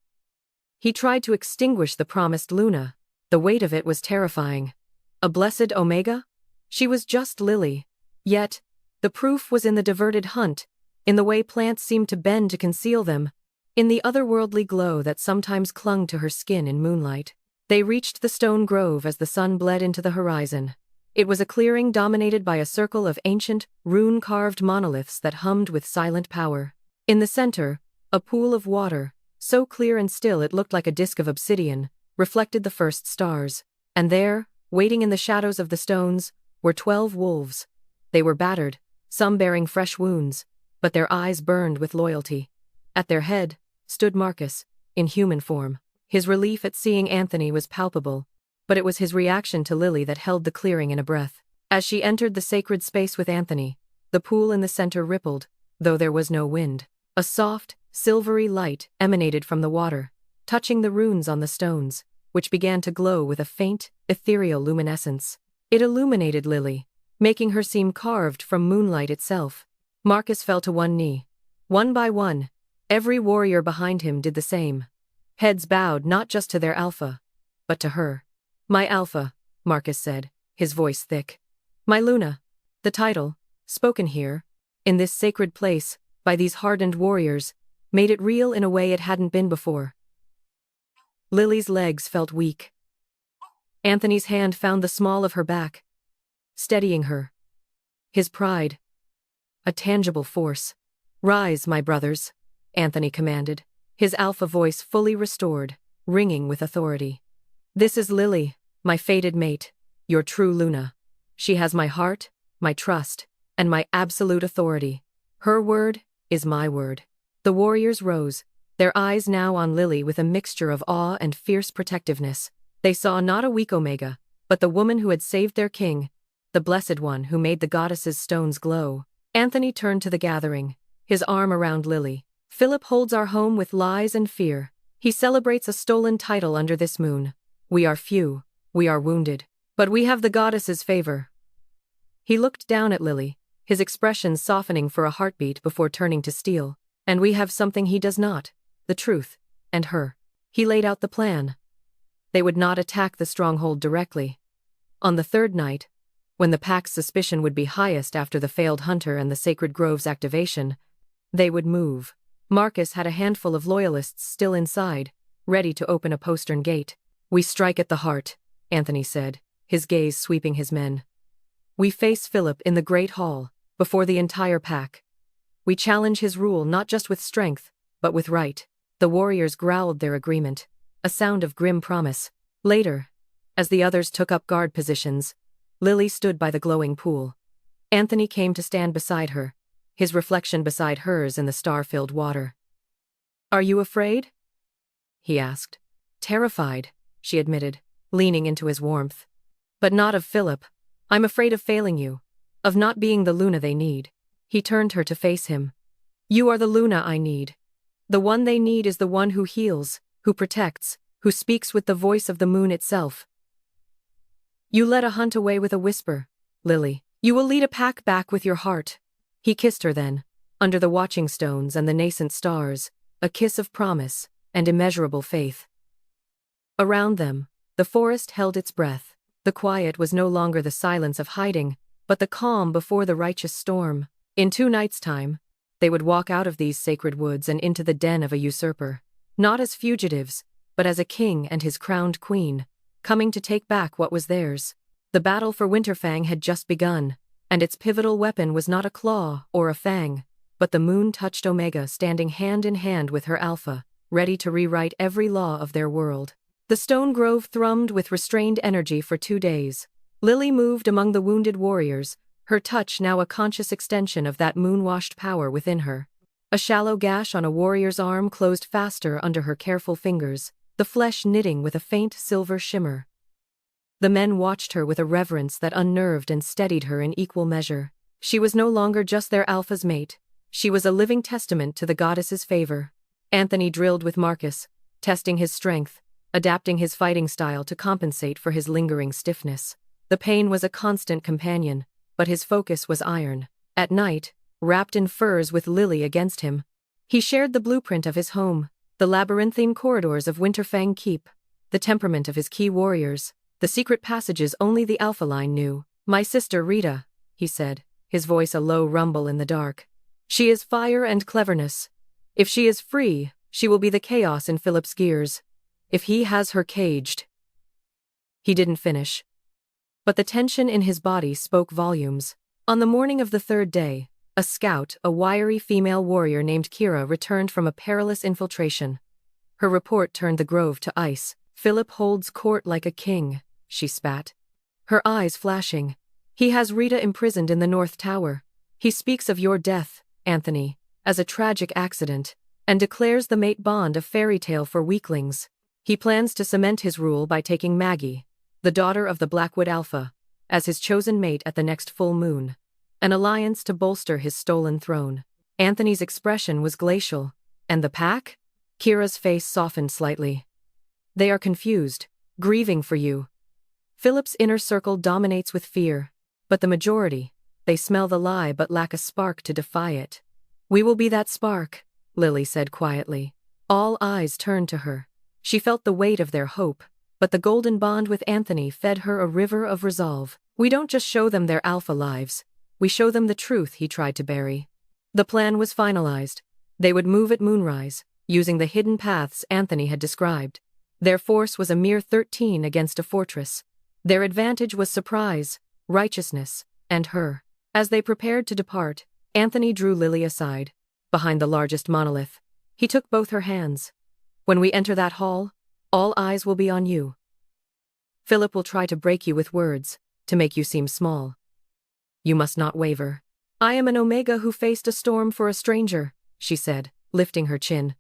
He tried to extinguish the promised Luna. The weight of it was terrifying. A blessed Omega? She was just Lily. Yet, the proof was in the diverted hunt, in the way plants seemed to bend to conceal them, in the otherworldly glow that sometimes clung to her skin in moonlight. They reached the stone grove as the sun bled into the horizon. It was a clearing dominated by a circle of ancient, rune-carved monoliths that hummed with silent power. In the center, a pool of water, so clear and still it looked like a disk of obsidian, reflected the first stars. And there, waiting in the shadows of the stones, were 12 wolves. They were battered, some bearing fresh wounds, but their eyes burned with loyalty. At their head stood Marcus, in human form. His relief at seeing Anthony was palpable, but it was his reaction to Lily that held the clearing in a breath. As she entered the sacred space with Anthony, the pool in the center rippled, though there was no wind. A soft, silvery light emanated from the water, touching the runes on the stones, which began to glow with a faint, ethereal luminescence. It illuminated Lily, making her seem carved from moonlight itself. Marcus fell to one knee. One by one, every warrior behind him did the same. Heads bowed not just to their alpha, but to her. "My alpha," Marcus said, his voice thick. "My Luna." The title, spoken here, in this sacred place, by these hardened warriors, made it real in a way it hadn't been before. Lily's legs felt weak. Anthony's hand found the small of her back, steadying her. His pride, a tangible force. "Rise, my brothers," Anthony commanded, his alpha voice fully restored, ringing with authority. "This is Lily, my fated mate, your true Luna. She has my heart, my trust, and my absolute authority. Her word is my word." The warriors rose, their eyes now on Lily with a mixture of awe and fierce protectiveness. They saw not a weak Omega, but the woman who had saved their king, the blessed one who made the goddess's stones glow. Anthony turned to the gathering, his arm around Lily. "Philip holds our home with lies and fear. He celebrates a stolen title under this moon. We are few, we are wounded, but we have the goddess's favor." He looked down at Lily, his expression softening for a heartbeat before turning to steel. "And we have something he does not, the truth, and her." He laid out the plan. They would not attack the stronghold directly. On the third night, when the pack's suspicion would be highest after the failed hunter and the Sacred Grove's activation, they would move. Marcus had a handful of loyalists still inside, ready to open a postern gate. "We strike at the heart," Anthony said, his gaze sweeping his men. "We face Philip in the Great Hall, before the entire pack. We challenge his rule not just with strength, but with right." The warriors growled their agreement, a sound of grim promise. Later, as the others took up guard positions, Lily stood by the glowing pool. Anthony came to stand beside her, his reflection beside hers in the star-filled water. "Are you afraid?" he asked. "Terrified," she admitted, leaning into his warmth. "But not of Philip. I'm afraid of failing you, of not being the Luna they need." He turned her to face him. "You are the Luna I need. The one they need is the one who heals, who protects, who speaks with the voice of the moon itself. You led a hunt away with a whisper, Lily. You will lead a pack back with your heart." He kissed her then, under the watching stones and the nascent stars, a kiss of promise and immeasurable faith. Around them, the forest held its breath. The quiet was no longer the silence of hiding, but the calm before the righteous storm. In 2 nights' time, they would walk out of these sacred woods and into the den of a usurper, not as fugitives, but as a king and his crowned queen, coming to take back what was theirs. The battle for Winterfang had just begun, and its pivotal weapon was not a claw or a fang, but the moon-touched Omega standing hand in hand with her Alpha, ready to rewrite every law of their world. The stone grove thrummed with restrained energy for 2 days. Lily moved among the wounded warriors, her touch now a conscious extension of that moon-washed power within her. A shallow gash on a warrior's arm closed faster under her careful fingers, the flesh knitting with a faint silver shimmer. The men watched her with a reverence that unnerved and steadied her in equal measure. She was no longer just their Alpha's mate. She was a living testament to the goddess's favor. Anthony drilled with Marcus, testing his strength, adapting his fighting style to compensate for his lingering stiffness. The pain was a constant companion, but his focus was iron. At night, wrapped in furs with Lily against him, he shared the blueprint of his home, the labyrinthine corridors of Winterfang Keep, the temperament of his key warriors, the secret passages only the Alpha line knew. "My sister Rita," he said, his voice a low rumble in the dark. "She is fire and cleverness. If she is free, she will be the chaos in Philip's gears. If he has her caged." He didn't finish, but the tension in his body spoke volumes. On the morning of the 3rd day, a scout, a wiry female warrior named Kira, returned from a perilous infiltration. Her report turned the grove to ice. "Philip holds court like a king," she spat, her eyes flashing. "He has Rita imprisoned in the North Tower. He speaks of your death, Anthony, as a tragic accident, and declares the mate bond a fairy tale for weaklings. He plans to cement his rule by taking Maggie, the daughter of the Blackwood Alpha, as his chosen mate at the next full moon, an alliance to bolster his stolen throne." Anthony's expression was glacial. "And the pack?" Kira's face softened slightly. "They are confused, grieving for you. Philip's inner circle dominates with fear, but the majority, they smell the lie but lack a spark to defy it." "We will be that spark," Lily said quietly. All eyes turned to her. She felt the weight of their hope, but the golden bond with Anthony fed her a river of resolve. "We don't just show them their Alpha lives, we show them the truth he tried to bury." The plan was finalized. They would move at moonrise, using the hidden paths Anthony had described. Their force was a mere 13 against a fortress. Their advantage was surprise, righteousness, and her. As they prepared to depart, Anthony drew Lily aside, behind the largest monolith. He took both her hands. "When we enter that hall, all eyes will be on you. Philip will try to break you with words, to make you seem small. You must not waver. I am an Omega who faced a storm for a stranger," she said, lifting her chin.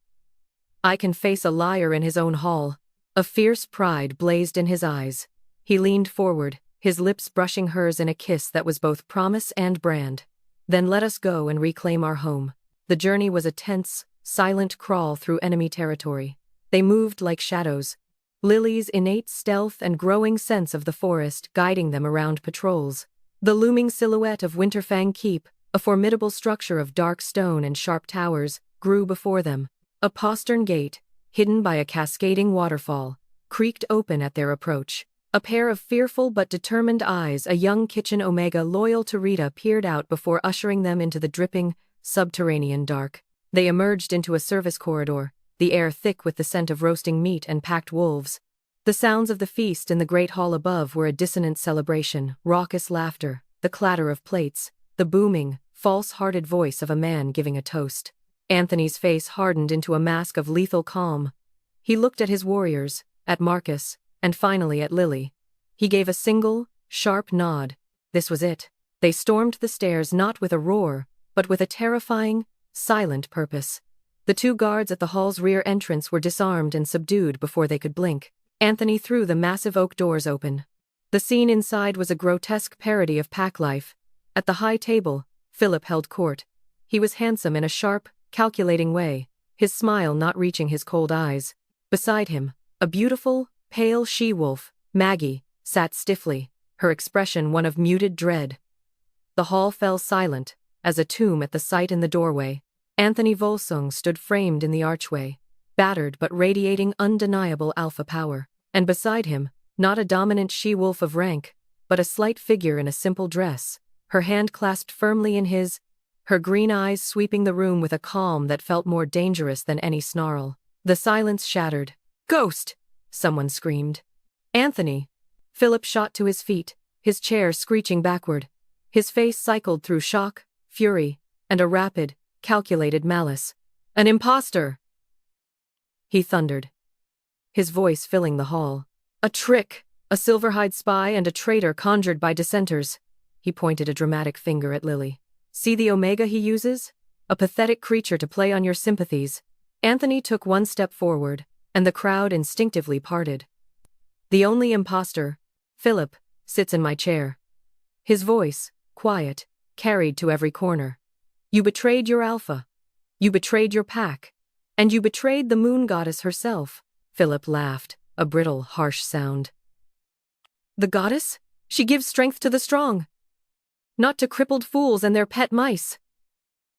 "I can face a liar in his own hall." A fierce pride blazed in his eyes. He leaned forward, his lips brushing hers in a kiss that was both promise and brand. "Then let us go and reclaim our home." The journey was a tense, silent crawl through enemy territory. They moved like shadows, Lily's innate stealth and growing sense of the forest guiding them around patrols. The looming silhouette of Winterfang Keep, a formidable structure of dark stone and sharp towers, grew before them. A postern gate, hidden by a cascading waterfall, creaked open at their approach. A pair of fearful but determined eyes, a young kitchen Omega loyal to Rita, peered out before ushering them into the dripping, subterranean dark. They emerged into a service corridor, the air thick with the scent of roasting meat and packed wolves. The sounds of the feast in the great hall above were a dissonant celebration, raucous laughter, the clatter of plates, the booming, false-hearted voice of a man giving a toast. Anthony's face hardened into a mask of lethal calm. He looked at his warriors, at Marcus, and finally at Lily. He gave a single, sharp nod. This was it. They stormed the stairs not with a roar, but with a terrifying, silent purpose. The two guards at the hall's rear entrance were disarmed and subdued before they could blink. Anthony threw the massive oak doors open. The scene inside was a grotesque parody of pack life. At the high table, Philip held court. He was handsome in a sharp, calculating way, his smile not reaching his cold eyes. Beside him, a beautiful, pale she-wolf, Maggie, sat stiffly, her expression one of muted dread. The hall fell silent, as a tomb at the sight in the doorway. Anthony Volsung stood framed in the archway, battered but radiating undeniable alpha power. And beside him, not a dominant she-wolf of rank, but a slight figure in a simple dress, her hand clasped firmly in his, her green eyes sweeping the room with a calm that felt more dangerous than any snarl. The silence shattered. "Ghost!" someone screamed. "Anthony!" Philip shot to his feet, his chair screeching backward. His face cycled through shock, fury, and a rapid, calculated malice. "An imposter!" he thundered, his voice filling the hall. "A trick! A Silverhide spy and a traitor conjured by dissenters." He pointed a dramatic finger at Lily. "See the Omega he uses? A pathetic creature to play on your sympathies." Anthony took one step forward, and the crowd instinctively parted. "The only imposter, Philip, sits in my chair." His voice, quiet, carried to every corner. "You betrayed your alpha. You betrayed your pack. And you betrayed the moon goddess herself." Philip laughed, a brittle, harsh sound. "The goddess? She gives strength to the strong. Not to crippled fools and their pet mice."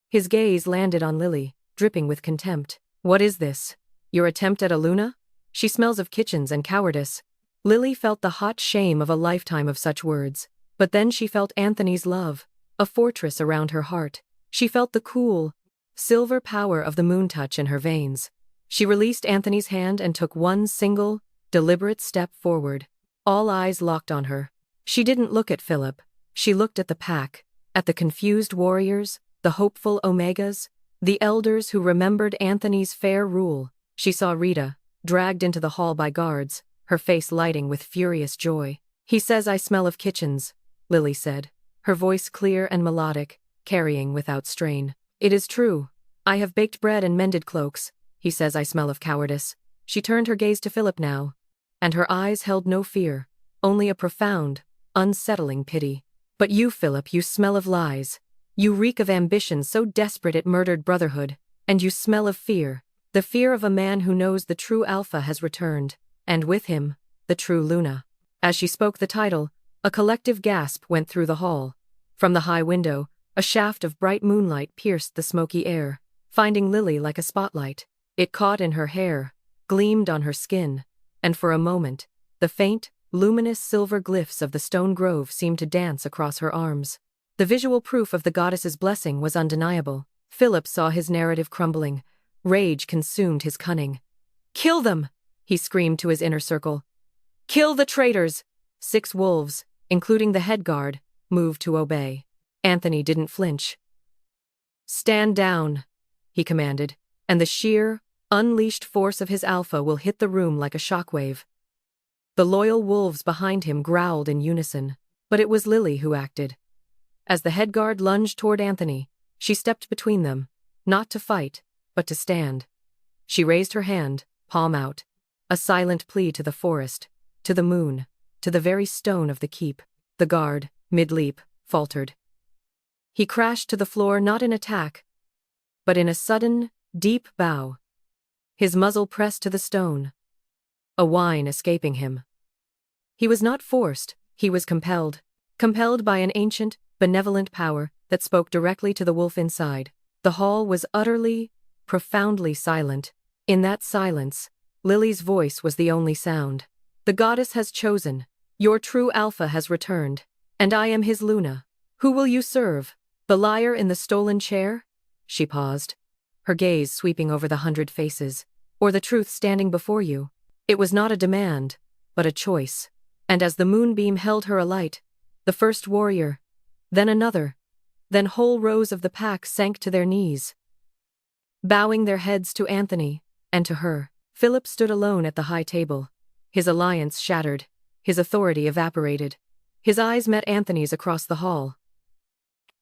His gaze landed on Lily, dripping with contempt. "What is this? Your attempt at a Luna? She smells of kitchens and cowardice." Lily felt the hot shame of a lifetime of such words. But then she felt Anthony's love, a fortress around her heart. She felt the cool, silver power of the moon touch in her veins. She released Anthony's hand and took one single, deliberate step forward. All eyes locked on her. She didn't look at Philip. She looked at the pack, at the confused warriors, the hopeful Omegas, the elders who remembered Anthony's fair rule. She saw Rita, dragged into the hall by guards, her face lighting with furious joy. "He says I smell of kitchens," Lily said, her voice clear and melodic, carrying without strain. "It is true. I have baked bread and mended cloaks. He says I smell of cowardice." She turned her gaze to Philip now, and her eyes held no fear, only a profound, unsettling pity. "But you, Philip, you smell of lies. You reek of ambition so desperate it murdered brotherhood, and you smell of fear, the fear of a man who knows the true Alpha has returned, and with him, the true Luna." As she spoke the title, a collective gasp went through the hall. From the high window, a shaft of bright moonlight pierced the smoky air, finding Lily like a spotlight. It caught in her hair, gleamed on her skin, and for a moment, the faint, luminous silver glyphs of the stone grove seemed to dance across her arms. The visual proof of the goddess's blessing was undeniable. Philip saw his narrative crumbling. Rage consumed his cunning. "Kill them!" he screamed to his inner circle. "Kill the traitors!" 6 wolves, including the head guard, moved to obey. Anthony didn't flinch. "Stand down," he commanded, and the sheer, unleashed force of his alpha will hit the room like a shockwave. The loyal wolves behind him growled in unison, but it was Lily who acted. As the head guard lunged toward Anthony, she stepped between them, not to fight, but to stand. She raised her hand, palm out, a silent plea to the forest, to the moon, to the very stone of the keep. The guard, mid-leap, faltered. He crashed to the floor not in attack, but in a sudden, deep bow. His muzzle pressed to the stone, a whine escaping him. He was not forced, he was compelled. Compelled by an ancient, benevolent power that spoke directly to the wolf inside. The hall was utterly, profoundly silent. In that silence, Lily's voice was the only sound. "The goddess has chosen. Your true alpha has returned, and I am his Luna. Who will you serve? The liar in the stolen chair? She paused, her gaze sweeping over the 100 faces. Or the truth standing before you? It was not a demand, but a choice. And as the moonbeam held her alight, the first warrior, then another, then whole rows of the pack sank to their knees, bowing their heads to Anthony, and to her. Philip stood alone at the high table, his alliance shattered, his authority evaporated. His eyes met Anthony's across the hall.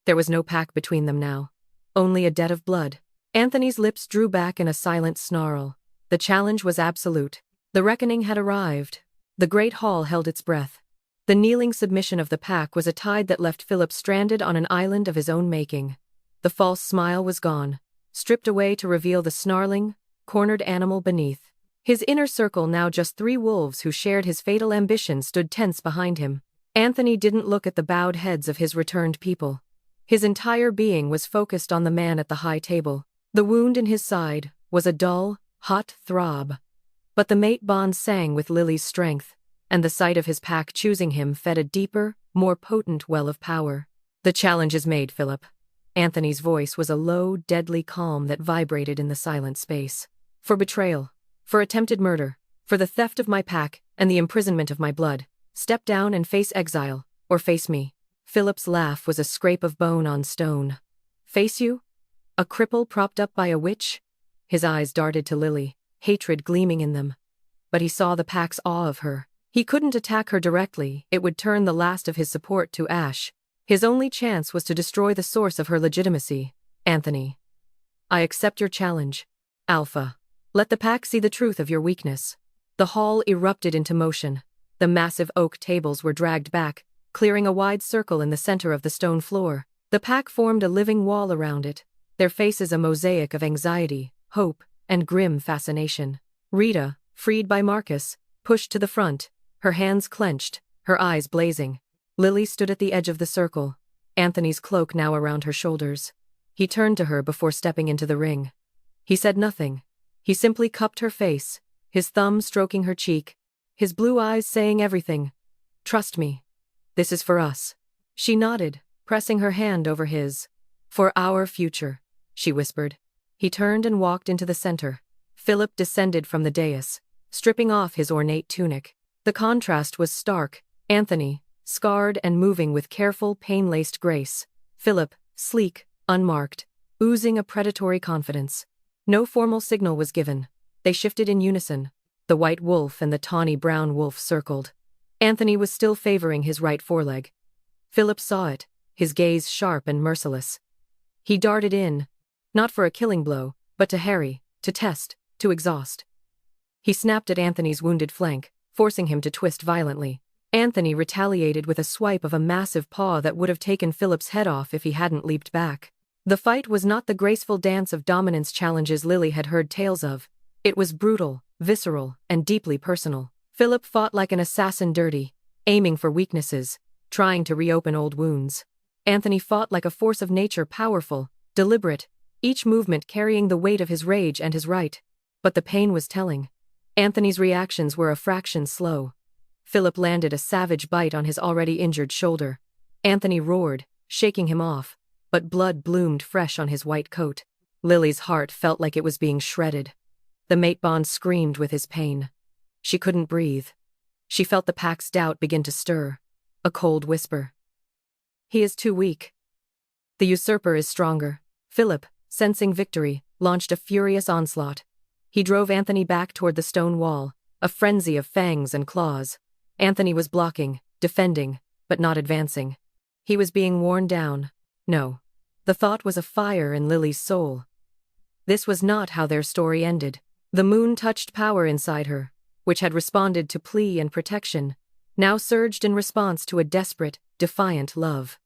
There was no pack between them now, only a debt of blood. Anthony's lips drew back in a silent snarl. The challenge was absolute. The reckoning had arrived. The great hall held its breath. The kneeling submission of the pack was a tide that left Philip stranded on an island of his own making. The false smile was gone, stripped away to reveal the snarling, cornered animal beneath. His inner circle, now just 3 wolves who shared his fatal ambition, stood tense behind him. Anthony didn't look at the bowed heads of his returned people. His entire being was focused on the man at the high table. The wound in his side was a dull, hot throb. But the mate bond sang with Lily's strength, and the sight of his pack choosing him fed a deeper, more potent well of power. The challenge is made, Philip. Anthony's voice was a low, deadly calm that vibrated in the silent space. For betrayal, for attempted murder, for the theft of my pack and the imprisonment of my blood, step down and face exile, or face me. Philip's laugh was a scrape of bone on stone. Face you? A cripple propped up by a witch? His eyes darted to Lily, hatred gleaming in them. But he saw the pack's awe of her. He couldn't attack her directly, it would turn the last of his support to ash. His only chance was to destroy the source of her legitimacy. Anthony, I accept your challenge. Alpha, let the pack see the truth of your weakness. The hall erupted into motion. The massive oak tables were dragged back, clearing a wide circle in the center of the stone floor. The pack formed a living wall around it, their faces a mosaic of anxiety, hope, and grim fascination. Rita, freed by Marcus, pushed to the front, her hands clenched, her eyes blazing. Lily stood at the edge of the circle, Anthony's cloak now around her shoulders. He turned to her before stepping into the ring. He said nothing. He simply cupped her face, his thumb stroking her cheek, his blue eyes saying everything. Trust me. This is for us. She nodded, pressing her hand over his. For our future, she whispered. He turned and walked into the center. Philip descended from the dais, stripping off his ornate tunic. The contrast was stark. Anthony, scarred and moving with careful, pain-laced grace. Philip, sleek, unmarked, oozing a predatory confidence. No formal signal was given. They shifted in unison. The white wolf and the tawny brown wolf circled. Anthony was still favoring his right foreleg. Philip saw it, his gaze sharp and merciless. He darted in, not for a killing blow, but to harry, to test, to exhaust. He snapped at Anthony's wounded flank, forcing him to twist violently. Anthony retaliated with a swipe of a massive paw that would have taken Philip's head off if he hadn't leaped back. The fight was not the graceful dance of dominance challenges Lily had heard tales of. It was brutal, visceral, and deeply personal. Philip fought like an assassin, dirty, aiming for weaknesses, trying to reopen old wounds. Anthony fought like a force of nature, powerful, deliberate, each movement carrying the weight of his rage and his right. But the pain was telling. Anthony's reactions were a fraction slow. Philip landed a savage bite on his already injured shoulder. Anthony roared, shaking him off, but blood bloomed fresh on his white coat. Lily's heart felt like it was being shredded. The mate bond screamed with his pain. She couldn't breathe. She felt the pack's doubt begin to stir. A cold whisper. He is too weak. The usurper is stronger. Philip, sensing victory, launched a furious onslaught. He drove Anthony back toward the stone wall, a frenzy of fangs and claws. Anthony was blocking, defending, but not advancing. He was being worn down. No. The thought was a fire in Lily's soul. This was not how their story ended. The moon-touched power inside her, which had responded to plea and protection, now surged in response to a desperate, defiant love.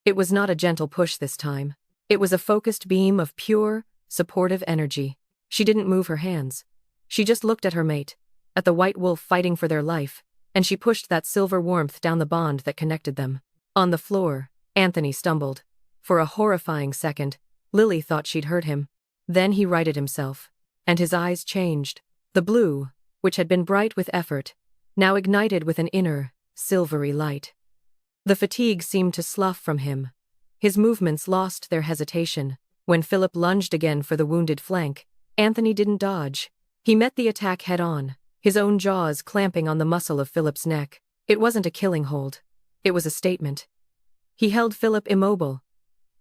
It was not a gentle push this time. It was a focused beam of pure, supportive energy. She didn't move her hands. She just looked at her mate, at the white wolf fighting for their life, and she pushed that silver warmth down the bond that connected them. On the floor, Anthony stumbled. For a horrifying second, Lily thought she'd hurt him. Then he righted himself, and his eyes changed. The blue, which had been bright with effort, now ignited with an inner, silvery light. The fatigue seemed to slough from him. His movements lost their hesitation. When Philip lunged again for the wounded flank, Anthony didn't dodge. He met the attack head-on, his own jaws clamping on the muscle of Philip's neck. It wasn't a killing hold. It was a statement. He held Philip immobile,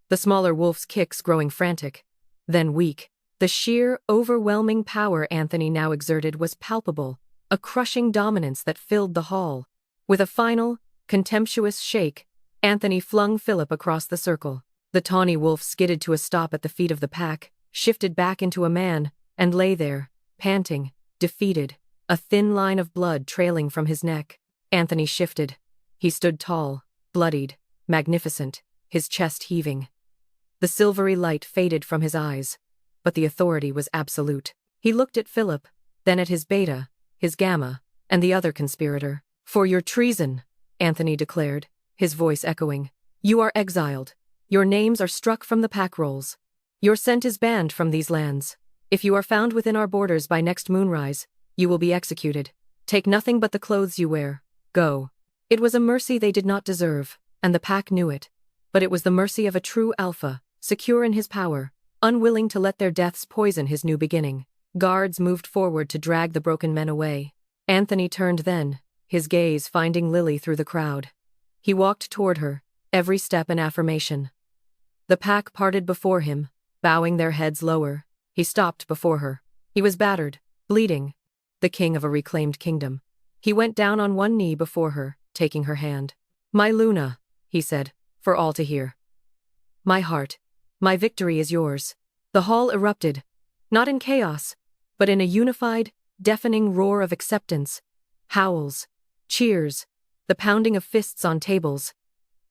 the smaller wolf's kicks growing frantic, then weak. The sheer, overwhelming power Anthony now exerted was palpable, a crushing dominance that filled the hall. With a final, contemptuous shake, Anthony flung Philip across the circle. The tawny wolf skidded to a stop at the feet of the pack, shifted back into a man, and lay there, panting, defeated, a thin line of blood trailing from his neck. Anthony shifted. He stood tall, bloodied, magnificent, his chest heaving. The silvery light faded from his eyes, but the authority was absolute. He looked at Philip, then at his beta, his gamma, and the other conspirator. "For your treason," Anthony declared, his voice echoing. "You are exiled. Your names are struck from the pack rolls. Your scent is banned from these lands. If you are found within our borders by next moonrise, you will be executed. Take nothing but the clothes you wear. Go." It was a mercy they did not deserve, and the pack knew it. But it was the mercy of a true alpha, secure in his power, unwilling to let their deaths poison his new beginning. Guards moved forward to drag the broken men away. Anthony turned then, his gaze finding Lily through the crowd. He walked toward her, every step an affirmation. The pack parted before him, bowing their heads lower. He stopped before her. He was battered, bleeding, the king of a reclaimed kingdom. He went down on one knee before her, taking her hand. "My Luna," he said, for all to hear. "My heart, my victory is yours." The hall erupted, not in chaos, but in a unified, deafening roar of acceptance. Howls, cheers, the pounding of fists on tables.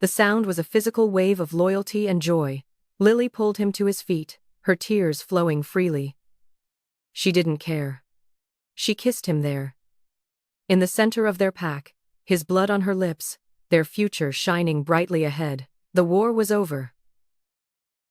The sound was a physical wave of loyalty and joy. Lily pulled him to his feet, her tears flowing freely. She didn't care. She kissed him there, in the center of their pack, his blood on her lips, their future shining brightly ahead. The war was over.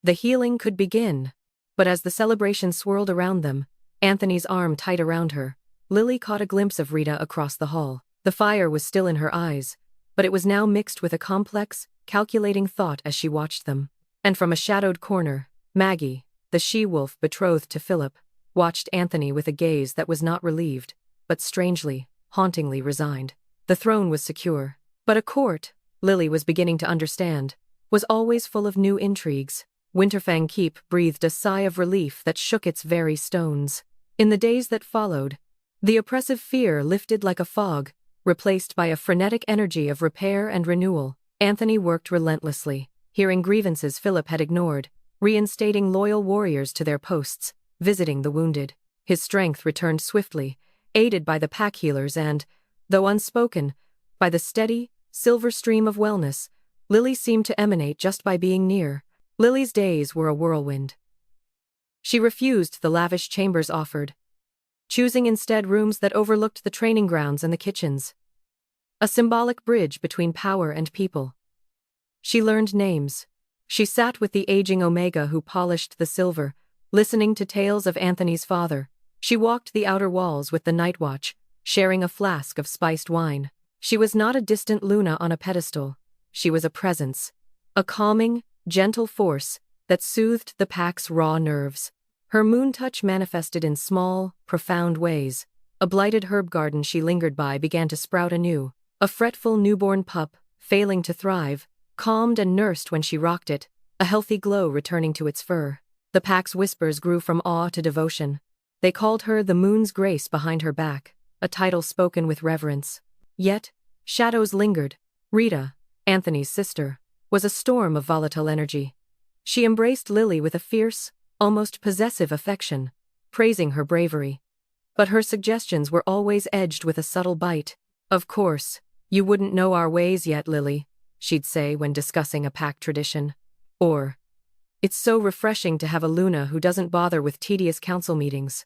The healing could begin. But as the celebration swirled around them, Anthony's arm tight around her, Lily caught a glimpse of Rita across the hall. The fire was still in her eyes, but it was now mixed with a complex, calculating thought as she watched them. And from a shadowed corner, Maggie, the she-wolf betrothed to Philip, watched Anthony with a gaze that was not relieved, but strangely, hauntingly resigned. The throne was secure, but a court, Lily was beginning to understand, was always full of new intrigues. Winterfang Keep breathed a sigh of relief that shook its very stones. In the days that followed, the oppressive fear lifted like a fog, replaced by a frenetic energy of repair and renewal. Anthony worked relentlessly, hearing grievances Philip had ignored, reinstating loyal warriors to their posts, visiting the wounded. His strength returned swiftly, aided by the pack healers and, though unspoken, by the steady, silver stream of wellness Lily seemed to emanate just by being near. Lily's days were a whirlwind. She refused the lavish chambers offered, choosing instead rooms that overlooked the training grounds and the kitchens. A symbolic bridge between power and people. She learned names. She sat with the aging Omega who polished the silver, listening to tales of Anthony's father. She walked the outer walls with the night watch, sharing a flask of spiced wine. She was not a distant Luna on a pedestal. She was a presence, a calming, gentle force that soothed the pack's raw nerves. Her moon touch manifested in small, profound ways. A blighted herb garden she lingered by began to sprout anew. A fretful newborn pup, failing to thrive, calmed and nursed when she rocked it, a healthy glow returning to its fur. The pack's whispers grew from awe to devotion. They called her the moon's grace behind her back, a title spoken with reverence. Yet, shadows lingered. Rita, Anthony's sister, was a storm of volatile energy. She embraced Lily with a fierce, almost possessive affection, praising her bravery. But her suggestions were always edged with a subtle bite. "Of course, you wouldn't know our ways yet, Lily," she'd say when discussing a pack tradition. Or, "It's so refreshing to have a Luna who doesn't bother with tedious council meetings."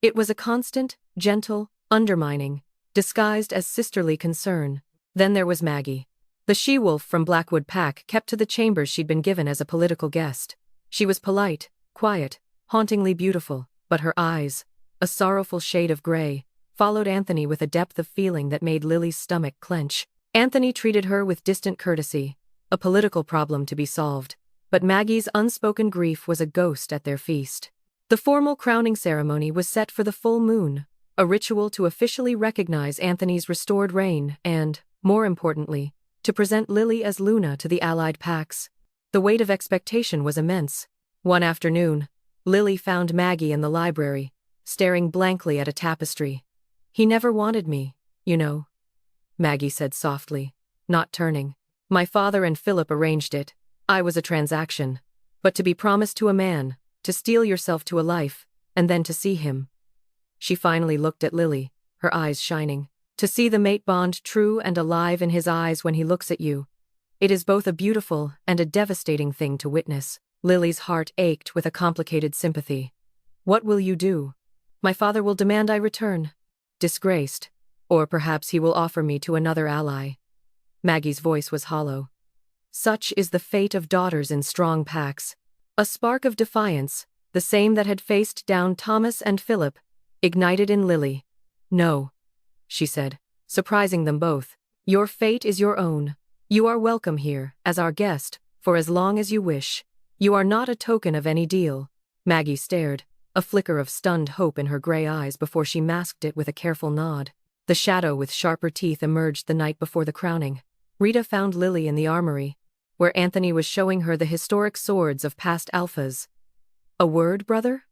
It was a constant, gentle, undermining, disguised as sisterly concern. Then there was Maggie. The she-wolf from Blackwood Pack kept to the chambers she'd been given as a political guest. She was polite, quiet, hauntingly beautiful, but her eyes, a sorrowful shade of gray, followed Anthony with a depth of feeling that made Lily's stomach clench. Anthony treated her with distant courtesy, a political problem to be solved, but Maggie's unspoken grief was a ghost at their feast. The formal crowning ceremony was set for the full moon, a ritual to officially recognize Anthony's restored reign and, more importantly, to present Lily as Luna to the allied packs. The weight of expectation was immense. One afternoon, Lily found Maggie in the library, staring blankly at a tapestry. "He never wanted me, you know," Maggie said softly, not turning. "My father and Philip arranged it. I was a transaction. But to be promised to a man, to steel yourself to a life, and then to see him." She finally looked at Lily, her eyes shining. To see the mate bond true and alive in his eyes when he looks at you. It is both a beautiful and a devastating thing to witness. Lily's heart ached with a complicated sympathy. "What will you do?" "My father will demand I return. Disgraced. Or perhaps he will offer me to another ally." Maggie's voice was hollow. Such is the fate of daughters in strong packs. A spark of defiance, the same that had faced down Thomas and Philip, ignited in Lily. "No," she said, surprising them both. "Your fate is your own. You are welcome here, as our guest, for as long as you wish. You are not a token of any deal." Maggie stared, a flicker of stunned hope in her gray eyes before she masked it with a careful nod. The shadow with sharper teeth emerged the night before the crowning. Rita found Lily in the armory, where Anthony was showing her the historic swords of past alphas. "A word, brother?"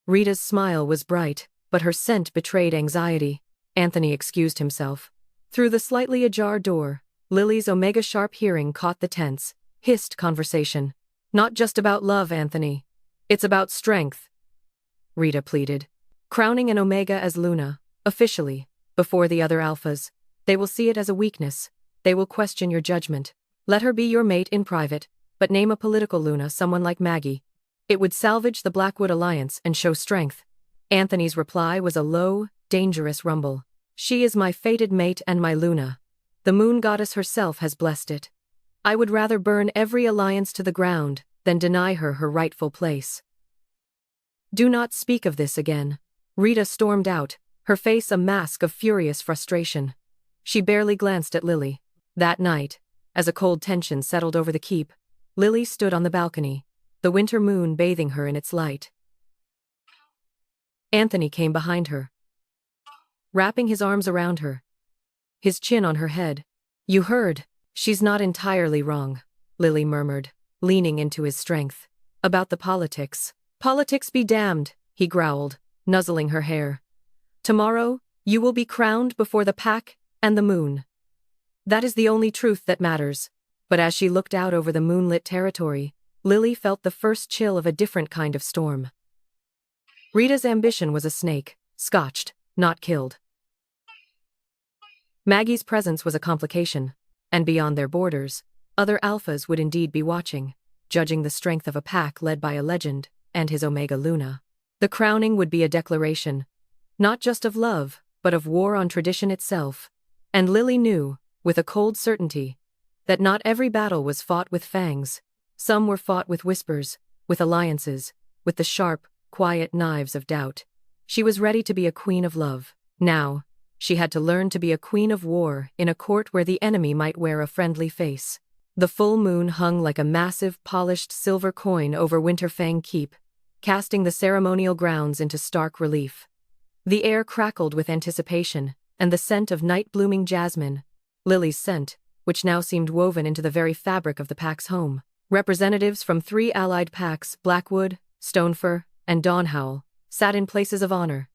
Rita's smile was bright, but her scent betrayed anxiety. Anthony excused himself. Through the slightly ajar door, Lily's Omega-sharp hearing caught the tense, hissed conversation. "Not just about love, Anthony. It's about strength," Rita pleaded. "Crowning an Omega as Luna, officially, before the other alphas. They will see it as a weakness. They will question your judgment. Let her be your mate in private, but name a political Luna, someone like Maggie. It would salvage the Blackwood alliance and show strength." Anthony's reply was a low, dangerous rumble. "She is my fated mate and my Luna. The moon goddess herself has blessed it. I would rather burn every alliance to the ground than deny her her rightful place." "Do not speak of this again." Rita stormed out, her face a mask of furious frustration. She barely glanced at Lily. That night, as a cold tension settled over the keep, Lily stood on the balcony, the winter moon bathing her in its light. Anthony came behind her, wrapping his arms around her, his chin on her head. "You heard. She's not entirely wrong," Lily murmured, leaning into his strength. "About the politics." "Politics be damned," he growled, nuzzling her hair. "Tomorrow, you will be crowned before the pack and the moon. That is the only truth that matters." But as she looked out over the moonlit territory, Lily felt the first chill of a different kind of storm. Rita's ambition was a snake, scotched, not killed. Maggie's presence was a complication, and beyond their borders, other alphas would indeed be watching, judging the strength of a pack led by a legend and his Omega Luna. The crowning would be a declaration, not just of love, but of war on tradition itself. And Lily knew, with a cold certainty, that not every battle was fought with fangs. Some were fought with whispers, with alliances, with the sharp, quiet knives of doubt. She was ready to be a queen of love. Now, she had to learn to be a queen of war in a court where the enemy might wear a friendly face. The full moon hung like a massive, polished silver coin over Winterfang Keep, casting the ceremonial grounds into stark relief. The air crackled with anticipation, and the scent of night-blooming jasmine, Lily's scent, which now seemed woven into the very fabric of the pack's home. Representatives from 3 allied packs, Blackwood, Stonefur, and Dawnhowl, sat in places of honor,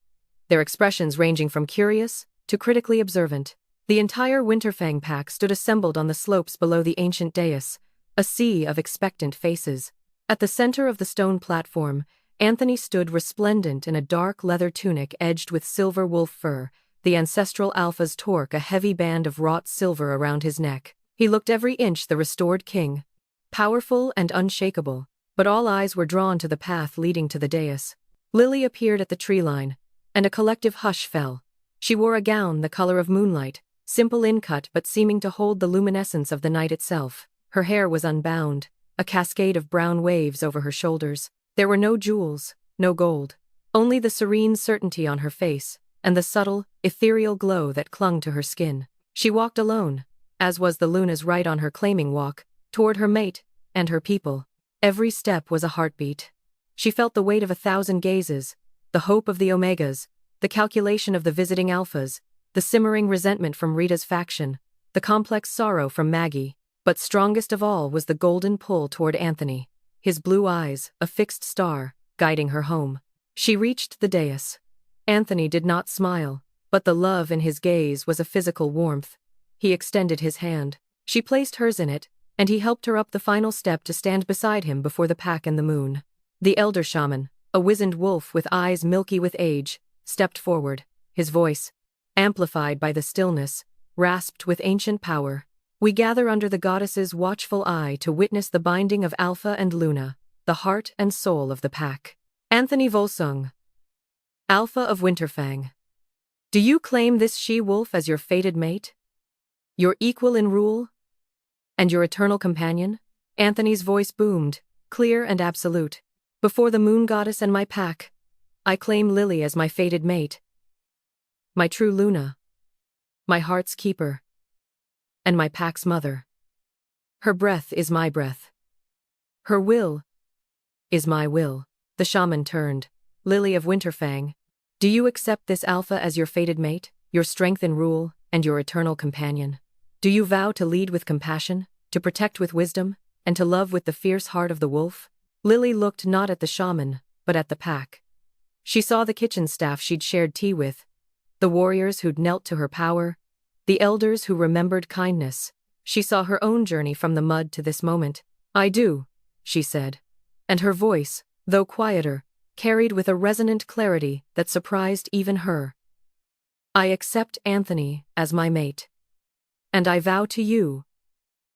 their expressions ranging from curious to critically observant. The entire Winterfang pack stood assembled on the slopes below the ancient dais, a sea of expectant faces. At the center of the stone platform, Anthony stood resplendent in a dark leather tunic edged with silver wolf fur, the ancestral alpha's torque a heavy band of wrought silver around his neck. He looked every inch the restored king, powerful and unshakable, but all eyes were drawn to the path leading to the dais. Lily appeared at the tree line, and a collective hush fell. She wore a gown the color of moonlight, simple in cut but seeming to hold the luminescence of the night itself. Her hair was unbound, a cascade of brown waves over her shoulders. There were no jewels, no gold, only the serene certainty on her face, and the subtle, ethereal glow that clung to her skin. She walked alone, as was the Luna's right on her claiming walk, toward her mate and her people. Every step was a heartbeat. She felt the weight of 1,000 gazes, the hope of the Omegas, the calculation of the visiting Alphas, the simmering resentment from Rita's faction, the complex sorrow from Maggie, but strongest of all was the golden pull toward Anthony, his blue eyes, a fixed star, guiding her home. She reached the dais. Anthony did not smile, but the love in his gaze was a physical warmth. He extended his hand. She placed hers in it, and he helped her up the final step to stand beside him before the pack and the moon. The elder shaman, a wizened wolf with eyes milky with age, stepped forward, his voice, amplified by the stillness, rasped with ancient power. We gather under the goddess's watchful eye to witness the binding of Alpha and Luna, the heart and soul of the pack. Anthony Volsung, Alpha of Winterfang. Do you claim this she-wolf as your fated mate? Your equal in rule? And your eternal companion? Anthony's voice boomed, clear and absolute. Before the moon goddess and my pack, I claim Lily as my fated mate. My true Luna. My heart's keeper. And my pack's mother. Her breath is my breath. Her will is my will. The shaman turned. Lily of Winterfang, do you accept this Alpha as your fated mate, your strength in rule, and your eternal companion? Do you vow to lead with compassion, to protect with wisdom, and to love with the fierce heart of the wolf? Lily looked not at the shaman, but at the pack. She saw the kitchen staff she'd shared tea with, the warriors who'd knelt to her power, the elders who remembered kindness. She saw her own journey from the mud to this moment. I do, she said. And her voice, though quieter, carried with a resonant clarity that surprised even her. I accept Anthony as my mate. And I vow to you,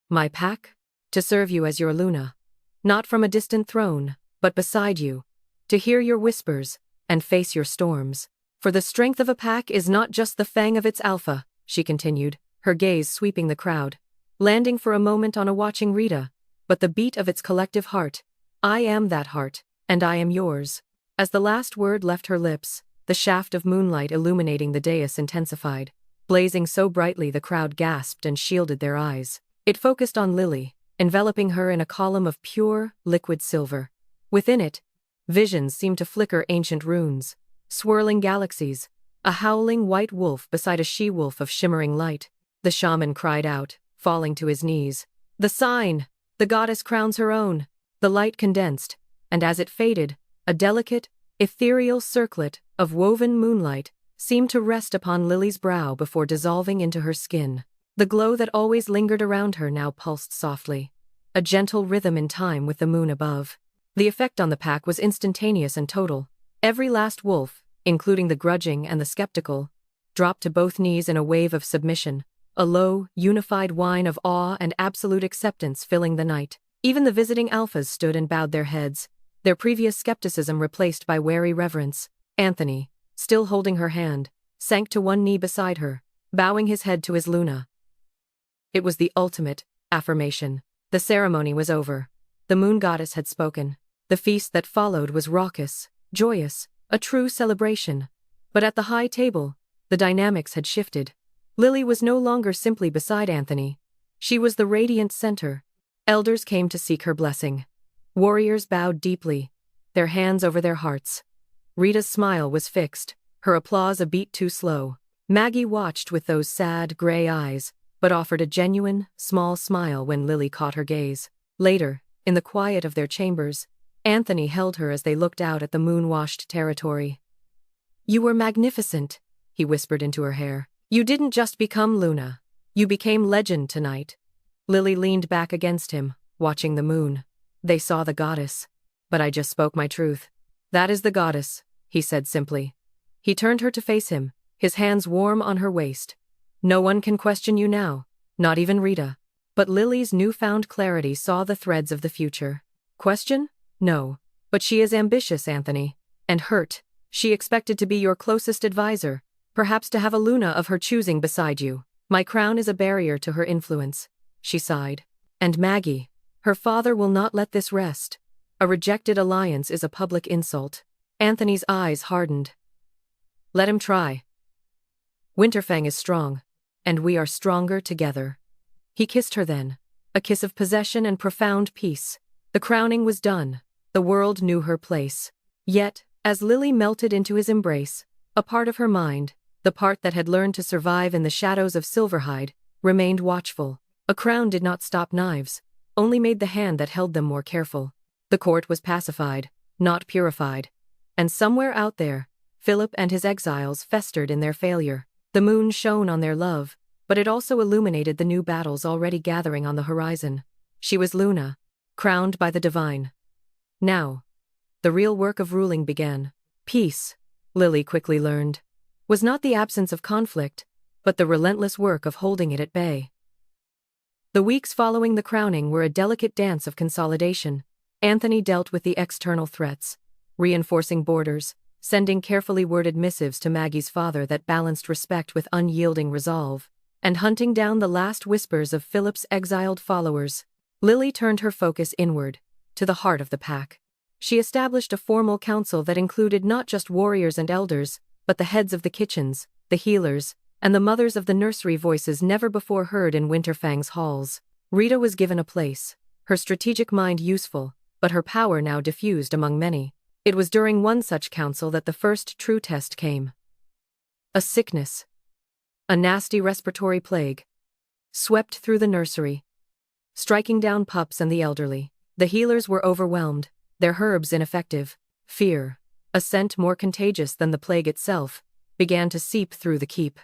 my pack, to serve you as your Luna, not from a distant throne, but beside you, to hear your whispers and face your storms. For the strength of a pack is not just the fang of its alpha, she continued, her gaze sweeping the crowd, landing for a moment on a watching Rita, but the beat of its collective heart. I am that heart, and I am yours. As the last word left her lips, the shaft of moonlight illuminating the dais intensified, blazing so brightly the crowd gasped and shielded their eyes. It focused on Lily, enveloping her in a column of pure, liquid silver. Within it, visions seemed to flicker ancient runes, swirling galaxies, a howling white wolf beside a she-wolf of shimmering light. The shaman cried out, falling to his knees. The sign! The goddess crowns her own! The light condensed, and as it faded, a delicate, ethereal circlet of woven moonlight seemed to rest upon Lily's brow before dissolving into her skin. The glow that always lingered around her now pulsed softly, a gentle rhythm in time with the moon above. The effect on the pack was instantaneous and total. Every last wolf, including the grudging and the skeptical, dropped to both knees in a wave of submission, a low, unified whine of awe and absolute acceptance filling the night. Even the visiting alphas stood and bowed their heads, their previous skepticism replaced by wary reverence. Anthony, still holding her hand, sank to one knee beside her, bowing his head to his Luna. It was the ultimate affirmation. The ceremony was over. The moon goddess had spoken. The feast that followed was raucous, joyous, a true celebration. But at the high table, the dynamics had shifted. Lily was no longer simply beside Anthony. She was the radiant center. Elders came to seek her blessing. Warriors bowed deeply, their hands over their hearts. Rita's smile was fixed, her applause a beat too slow. Maggie watched with those sad, gray eyes, but offered a genuine, small smile when Lily caught her gaze. Later, in the quiet of their chambers, Anthony held her as they looked out at the moon-washed territory. You were magnificent, he whispered into her hair. You didn't just become Luna. You became legend tonight. Lily leaned back against him, watching the moon. They saw the goddess. But I just spoke my truth. That is the goddess, he said simply. He turned her to face him, his hands warm on her waist. No one can question you now, not even Rita. But Lily's newfound clarity saw the threads of the future. Question? No. But she is ambitious, Anthony. And hurt. She expected to be your closest advisor, perhaps to have a Luna of her choosing beside you. My crown is a barrier to her influence, she sighed. And Maggie, her father will not let this rest. A rejected alliance is a public insult. Anthony's eyes hardened. Let him try. Winterfang is strong, and we are stronger together. He kissed her then, a kiss of possession and profound peace. The crowning was done, the world knew her place. Yet, as Lily melted into his embrace, a part of her mind, the part that had learned to survive in the shadows of Silverhide, remained watchful. A crown did not stop knives, only made the hand that held them more careful. The court was pacified, not purified. And somewhere out there, Philip and his exiles festered in their failure. The moon shone on their love, but it also illuminated the new battles already gathering on the horizon. She was Luna, crowned by the divine. Now, the real work of ruling began. Peace, Lily quickly learned, was not the absence of conflict, but the relentless work of holding it at bay. The weeks following the crowning were a delicate dance of consolidation. Anthony dealt with the external threats, reinforcing borders, sending carefully worded missives to Maggie's father that balanced respect with unyielding resolve, and hunting down the last whispers of Philip's exiled followers. Lily turned her focus inward, to the heart of the pack. She established a formal council that included not just warriors and elders, but the heads of the kitchens, the healers, and the mothers of the nursery, voices never before heard in Winterfang's halls. Rita was given a place, her strategic mind useful, but her power now diffused among many. It was during one such council that the first true test came. A sickness, a nasty respiratory plague, swept through the nursery, striking down pups and the elderly. The healers were overwhelmed, their herbs ineffective. Fear, a scent more contagious than the plague itself, began to seep through the keep.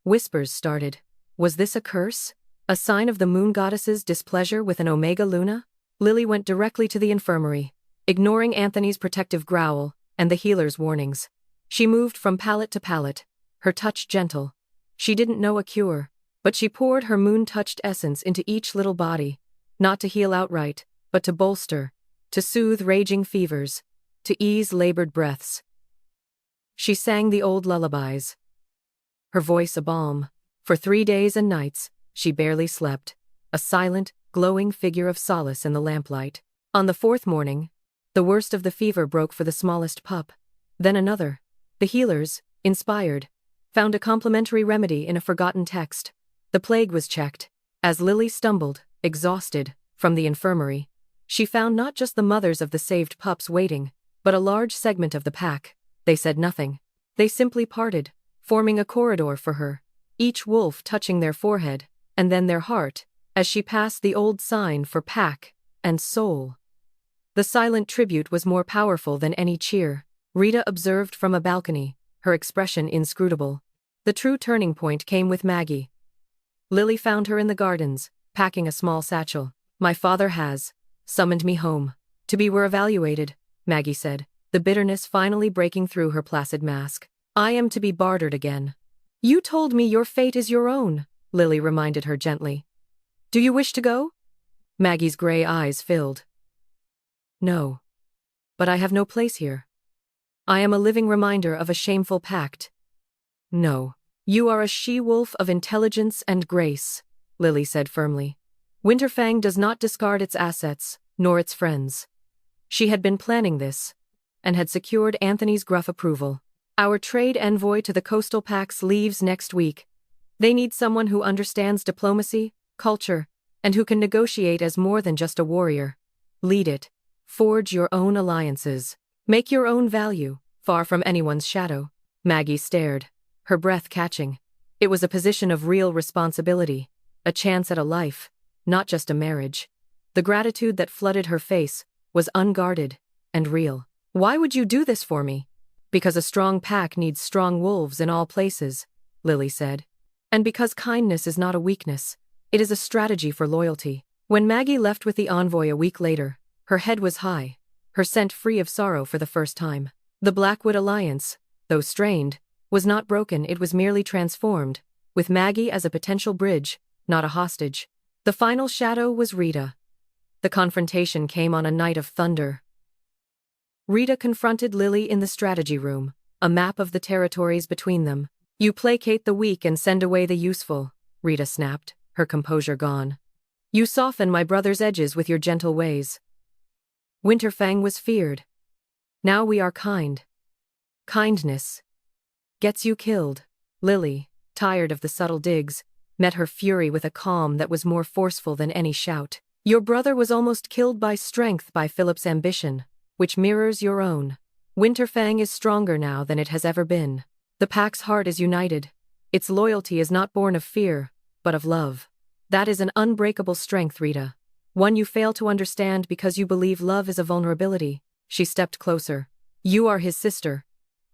Whispers started. Was this a curse? A sign of the moon goddess's displeasure with an Omega Luna? Lily went directly to the infirmary, ignoring Anthony's protective growl and the healer's warnings. She moved from pallet to pallet, her touch gentle. She didn't know a cure, but she poured her moon-touched essence into each little body, not to heal outright, but to bolster, to soothe raging fevers, to ease labored breaths. She sang the old lullabies, her voice a balm. For 3 days and nights, she barely slept, a silent, glowing figure of solace in the lamplight. On the 4th morning, the worst of the fever broke for the smallest pup. Then another. The healers, inspired, found a complementary remedy in a forgotten text. The plague was checked. As Lily stumbled, exhausted, from the infirmary, she found not just the mothers of the saved pups waiting, but a large segment of the pack. They said nothing. They simply parted, forming a corridor for her, each wolf touching their forehead, and then their heart, as she passed the old sign for pack and soul. The silent tribute was more powerful than any cheer. Rita observed from a balcony, her expression inscrutable. The true turning point came with Maggie. Lily found her in the gardens, packing a small satchel. My father has summoned me home. To be evaluated, Maggie said, the bitterness finally breaking through her placid mask. I am to be bartered again. You told me your fate is your own, Lily reminded her gently. Do you wish to go? Maggie's gray eyes filled. No. But I have no place here. I am a living reminder of a shameful pact. No. You are a she-wolf of intelligence and grace, Lily said firmly. Winterfang does not discard its assets, nor its friends. She had been planning this, and had secured Anthony's gruff approval. Our trade envoy to the coastal packs leaves next week. They need someone who understands diplomacy, culture, and who can negotiate as more than just a warrior. Lead it. Forge your own alliances. Make your own value, far from anyone's shadow. Maggie stared, her breath catching. It was a position of real responsibility, a chance at a life, not just a marriage. The gratitude that flooded her face was unguarded and real. Why would you do this for me? Because a strong pack needs strong wolves in all places, Lily said. And because kindness is not a weakness, it is a strategy for loyalty. When Maggie left with the envoy a week later, her head was high, her scent free of sorrow for the first time. The Blackwood alliance, though strained, was not broken, it was merely transformed, with Maggie as a potential bridge, not a hostage. The final shadow was Rita. The confrontation came on a night of thunder. Rita confronted Lily in the strategy room, a map of the territories between them. You placate the weak and send away the useful, Rita snapped, her composure gone. You soften my brother's edges with your gentle ways. Winterfang was feared. Now we are kind. Kindness gets you killed. Lily, tired of the subtle digs, met her fury with a calm that was more forceful than any shout. Your brother was almost killed by strength by Philip's ambition, which mirrors your own. Winterfang is stronger now than it has ever been. The pack's heart is united. Its loyalty is not born of fear, but of love. That is an unbreakable strength, Rita. One you fail to understand because you believe love is a vulnerability. She stepped closer. You are his sister.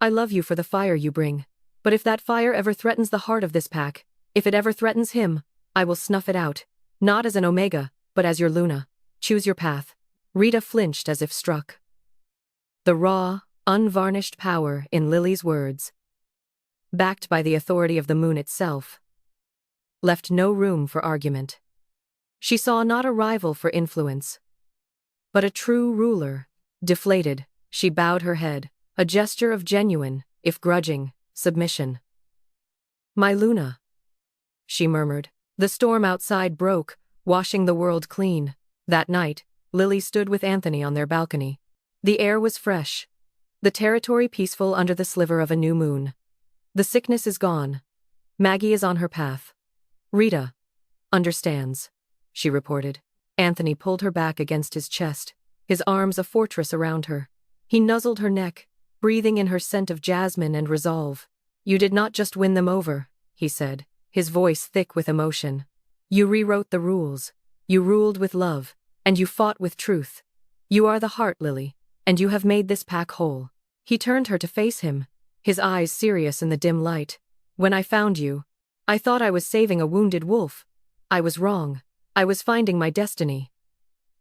I love you for the fire you bring. But if that fire ever threatens the heart of this pack, if it ever threatens him, I will snuff it out. Not as an Omega, but as your Luna. Choose your path. Rita flinched as if struck. The raw, unvarnished power in Lily's words, backed by the authority of the moon itself, left no room for argument. She saw not a rival for influence, but a true ruler. Deflated, she bowed her head, a gesture of genuine, if grudging, submission. My Luna, she murmured. The storm outside broke, washing the world clean. That night, Lily stood with Anthony on their balcony. The air was fresh, the territory peaceful under the sliver of a new moon. The sickness is gone. Maggie is on her path. Rita understands, she reported. Anthony pulled her back against his chest, his arms a fortress around her. He nuzzled her neck, breathing in her scent of jasmine and resolve. You did not just win them over, he said, his voice thick with emotion. You rewrote the rules. You ruled with love, and you fought with truth. You are the heart, Lily, and you have made this pack whole. He turned her to face him, his eyes serious in the dim light. When I found you, I thought I was saving a wounded wolf. I was wrong. I was finding my destiny.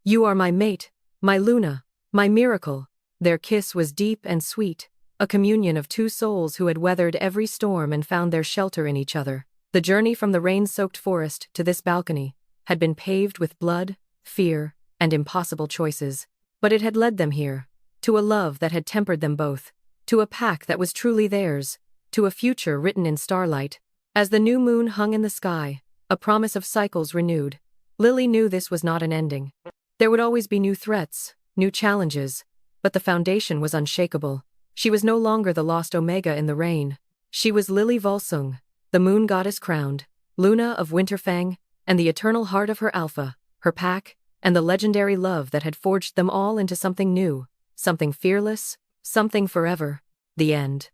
You are my mate, my Luna, my miracle. Their kiss was deep and sweet, a communion of two souls who had weathered every storm and found their shelter in each other. The journey from the rain-soaked forest to this balcony had been paved with blood, fear, and impossible choices. But it had led them here, to a love that had tempered them both, to a pack that was truly theirs, to a future written in starlight. As the new moon hung in the sky, a promise of cycles renewed, Lily knew this was not an ending. There would always be new threats, new challenges, but the foundation was unshakable. She was no longer the lost Omega in the rain. She was Lily Volsung, the moon goddess crowned, Luna of Winterfang, and the eternal heart of her alpha, her pack, and the legendary love that had forged them all into something new, something fearless, something forever. The end.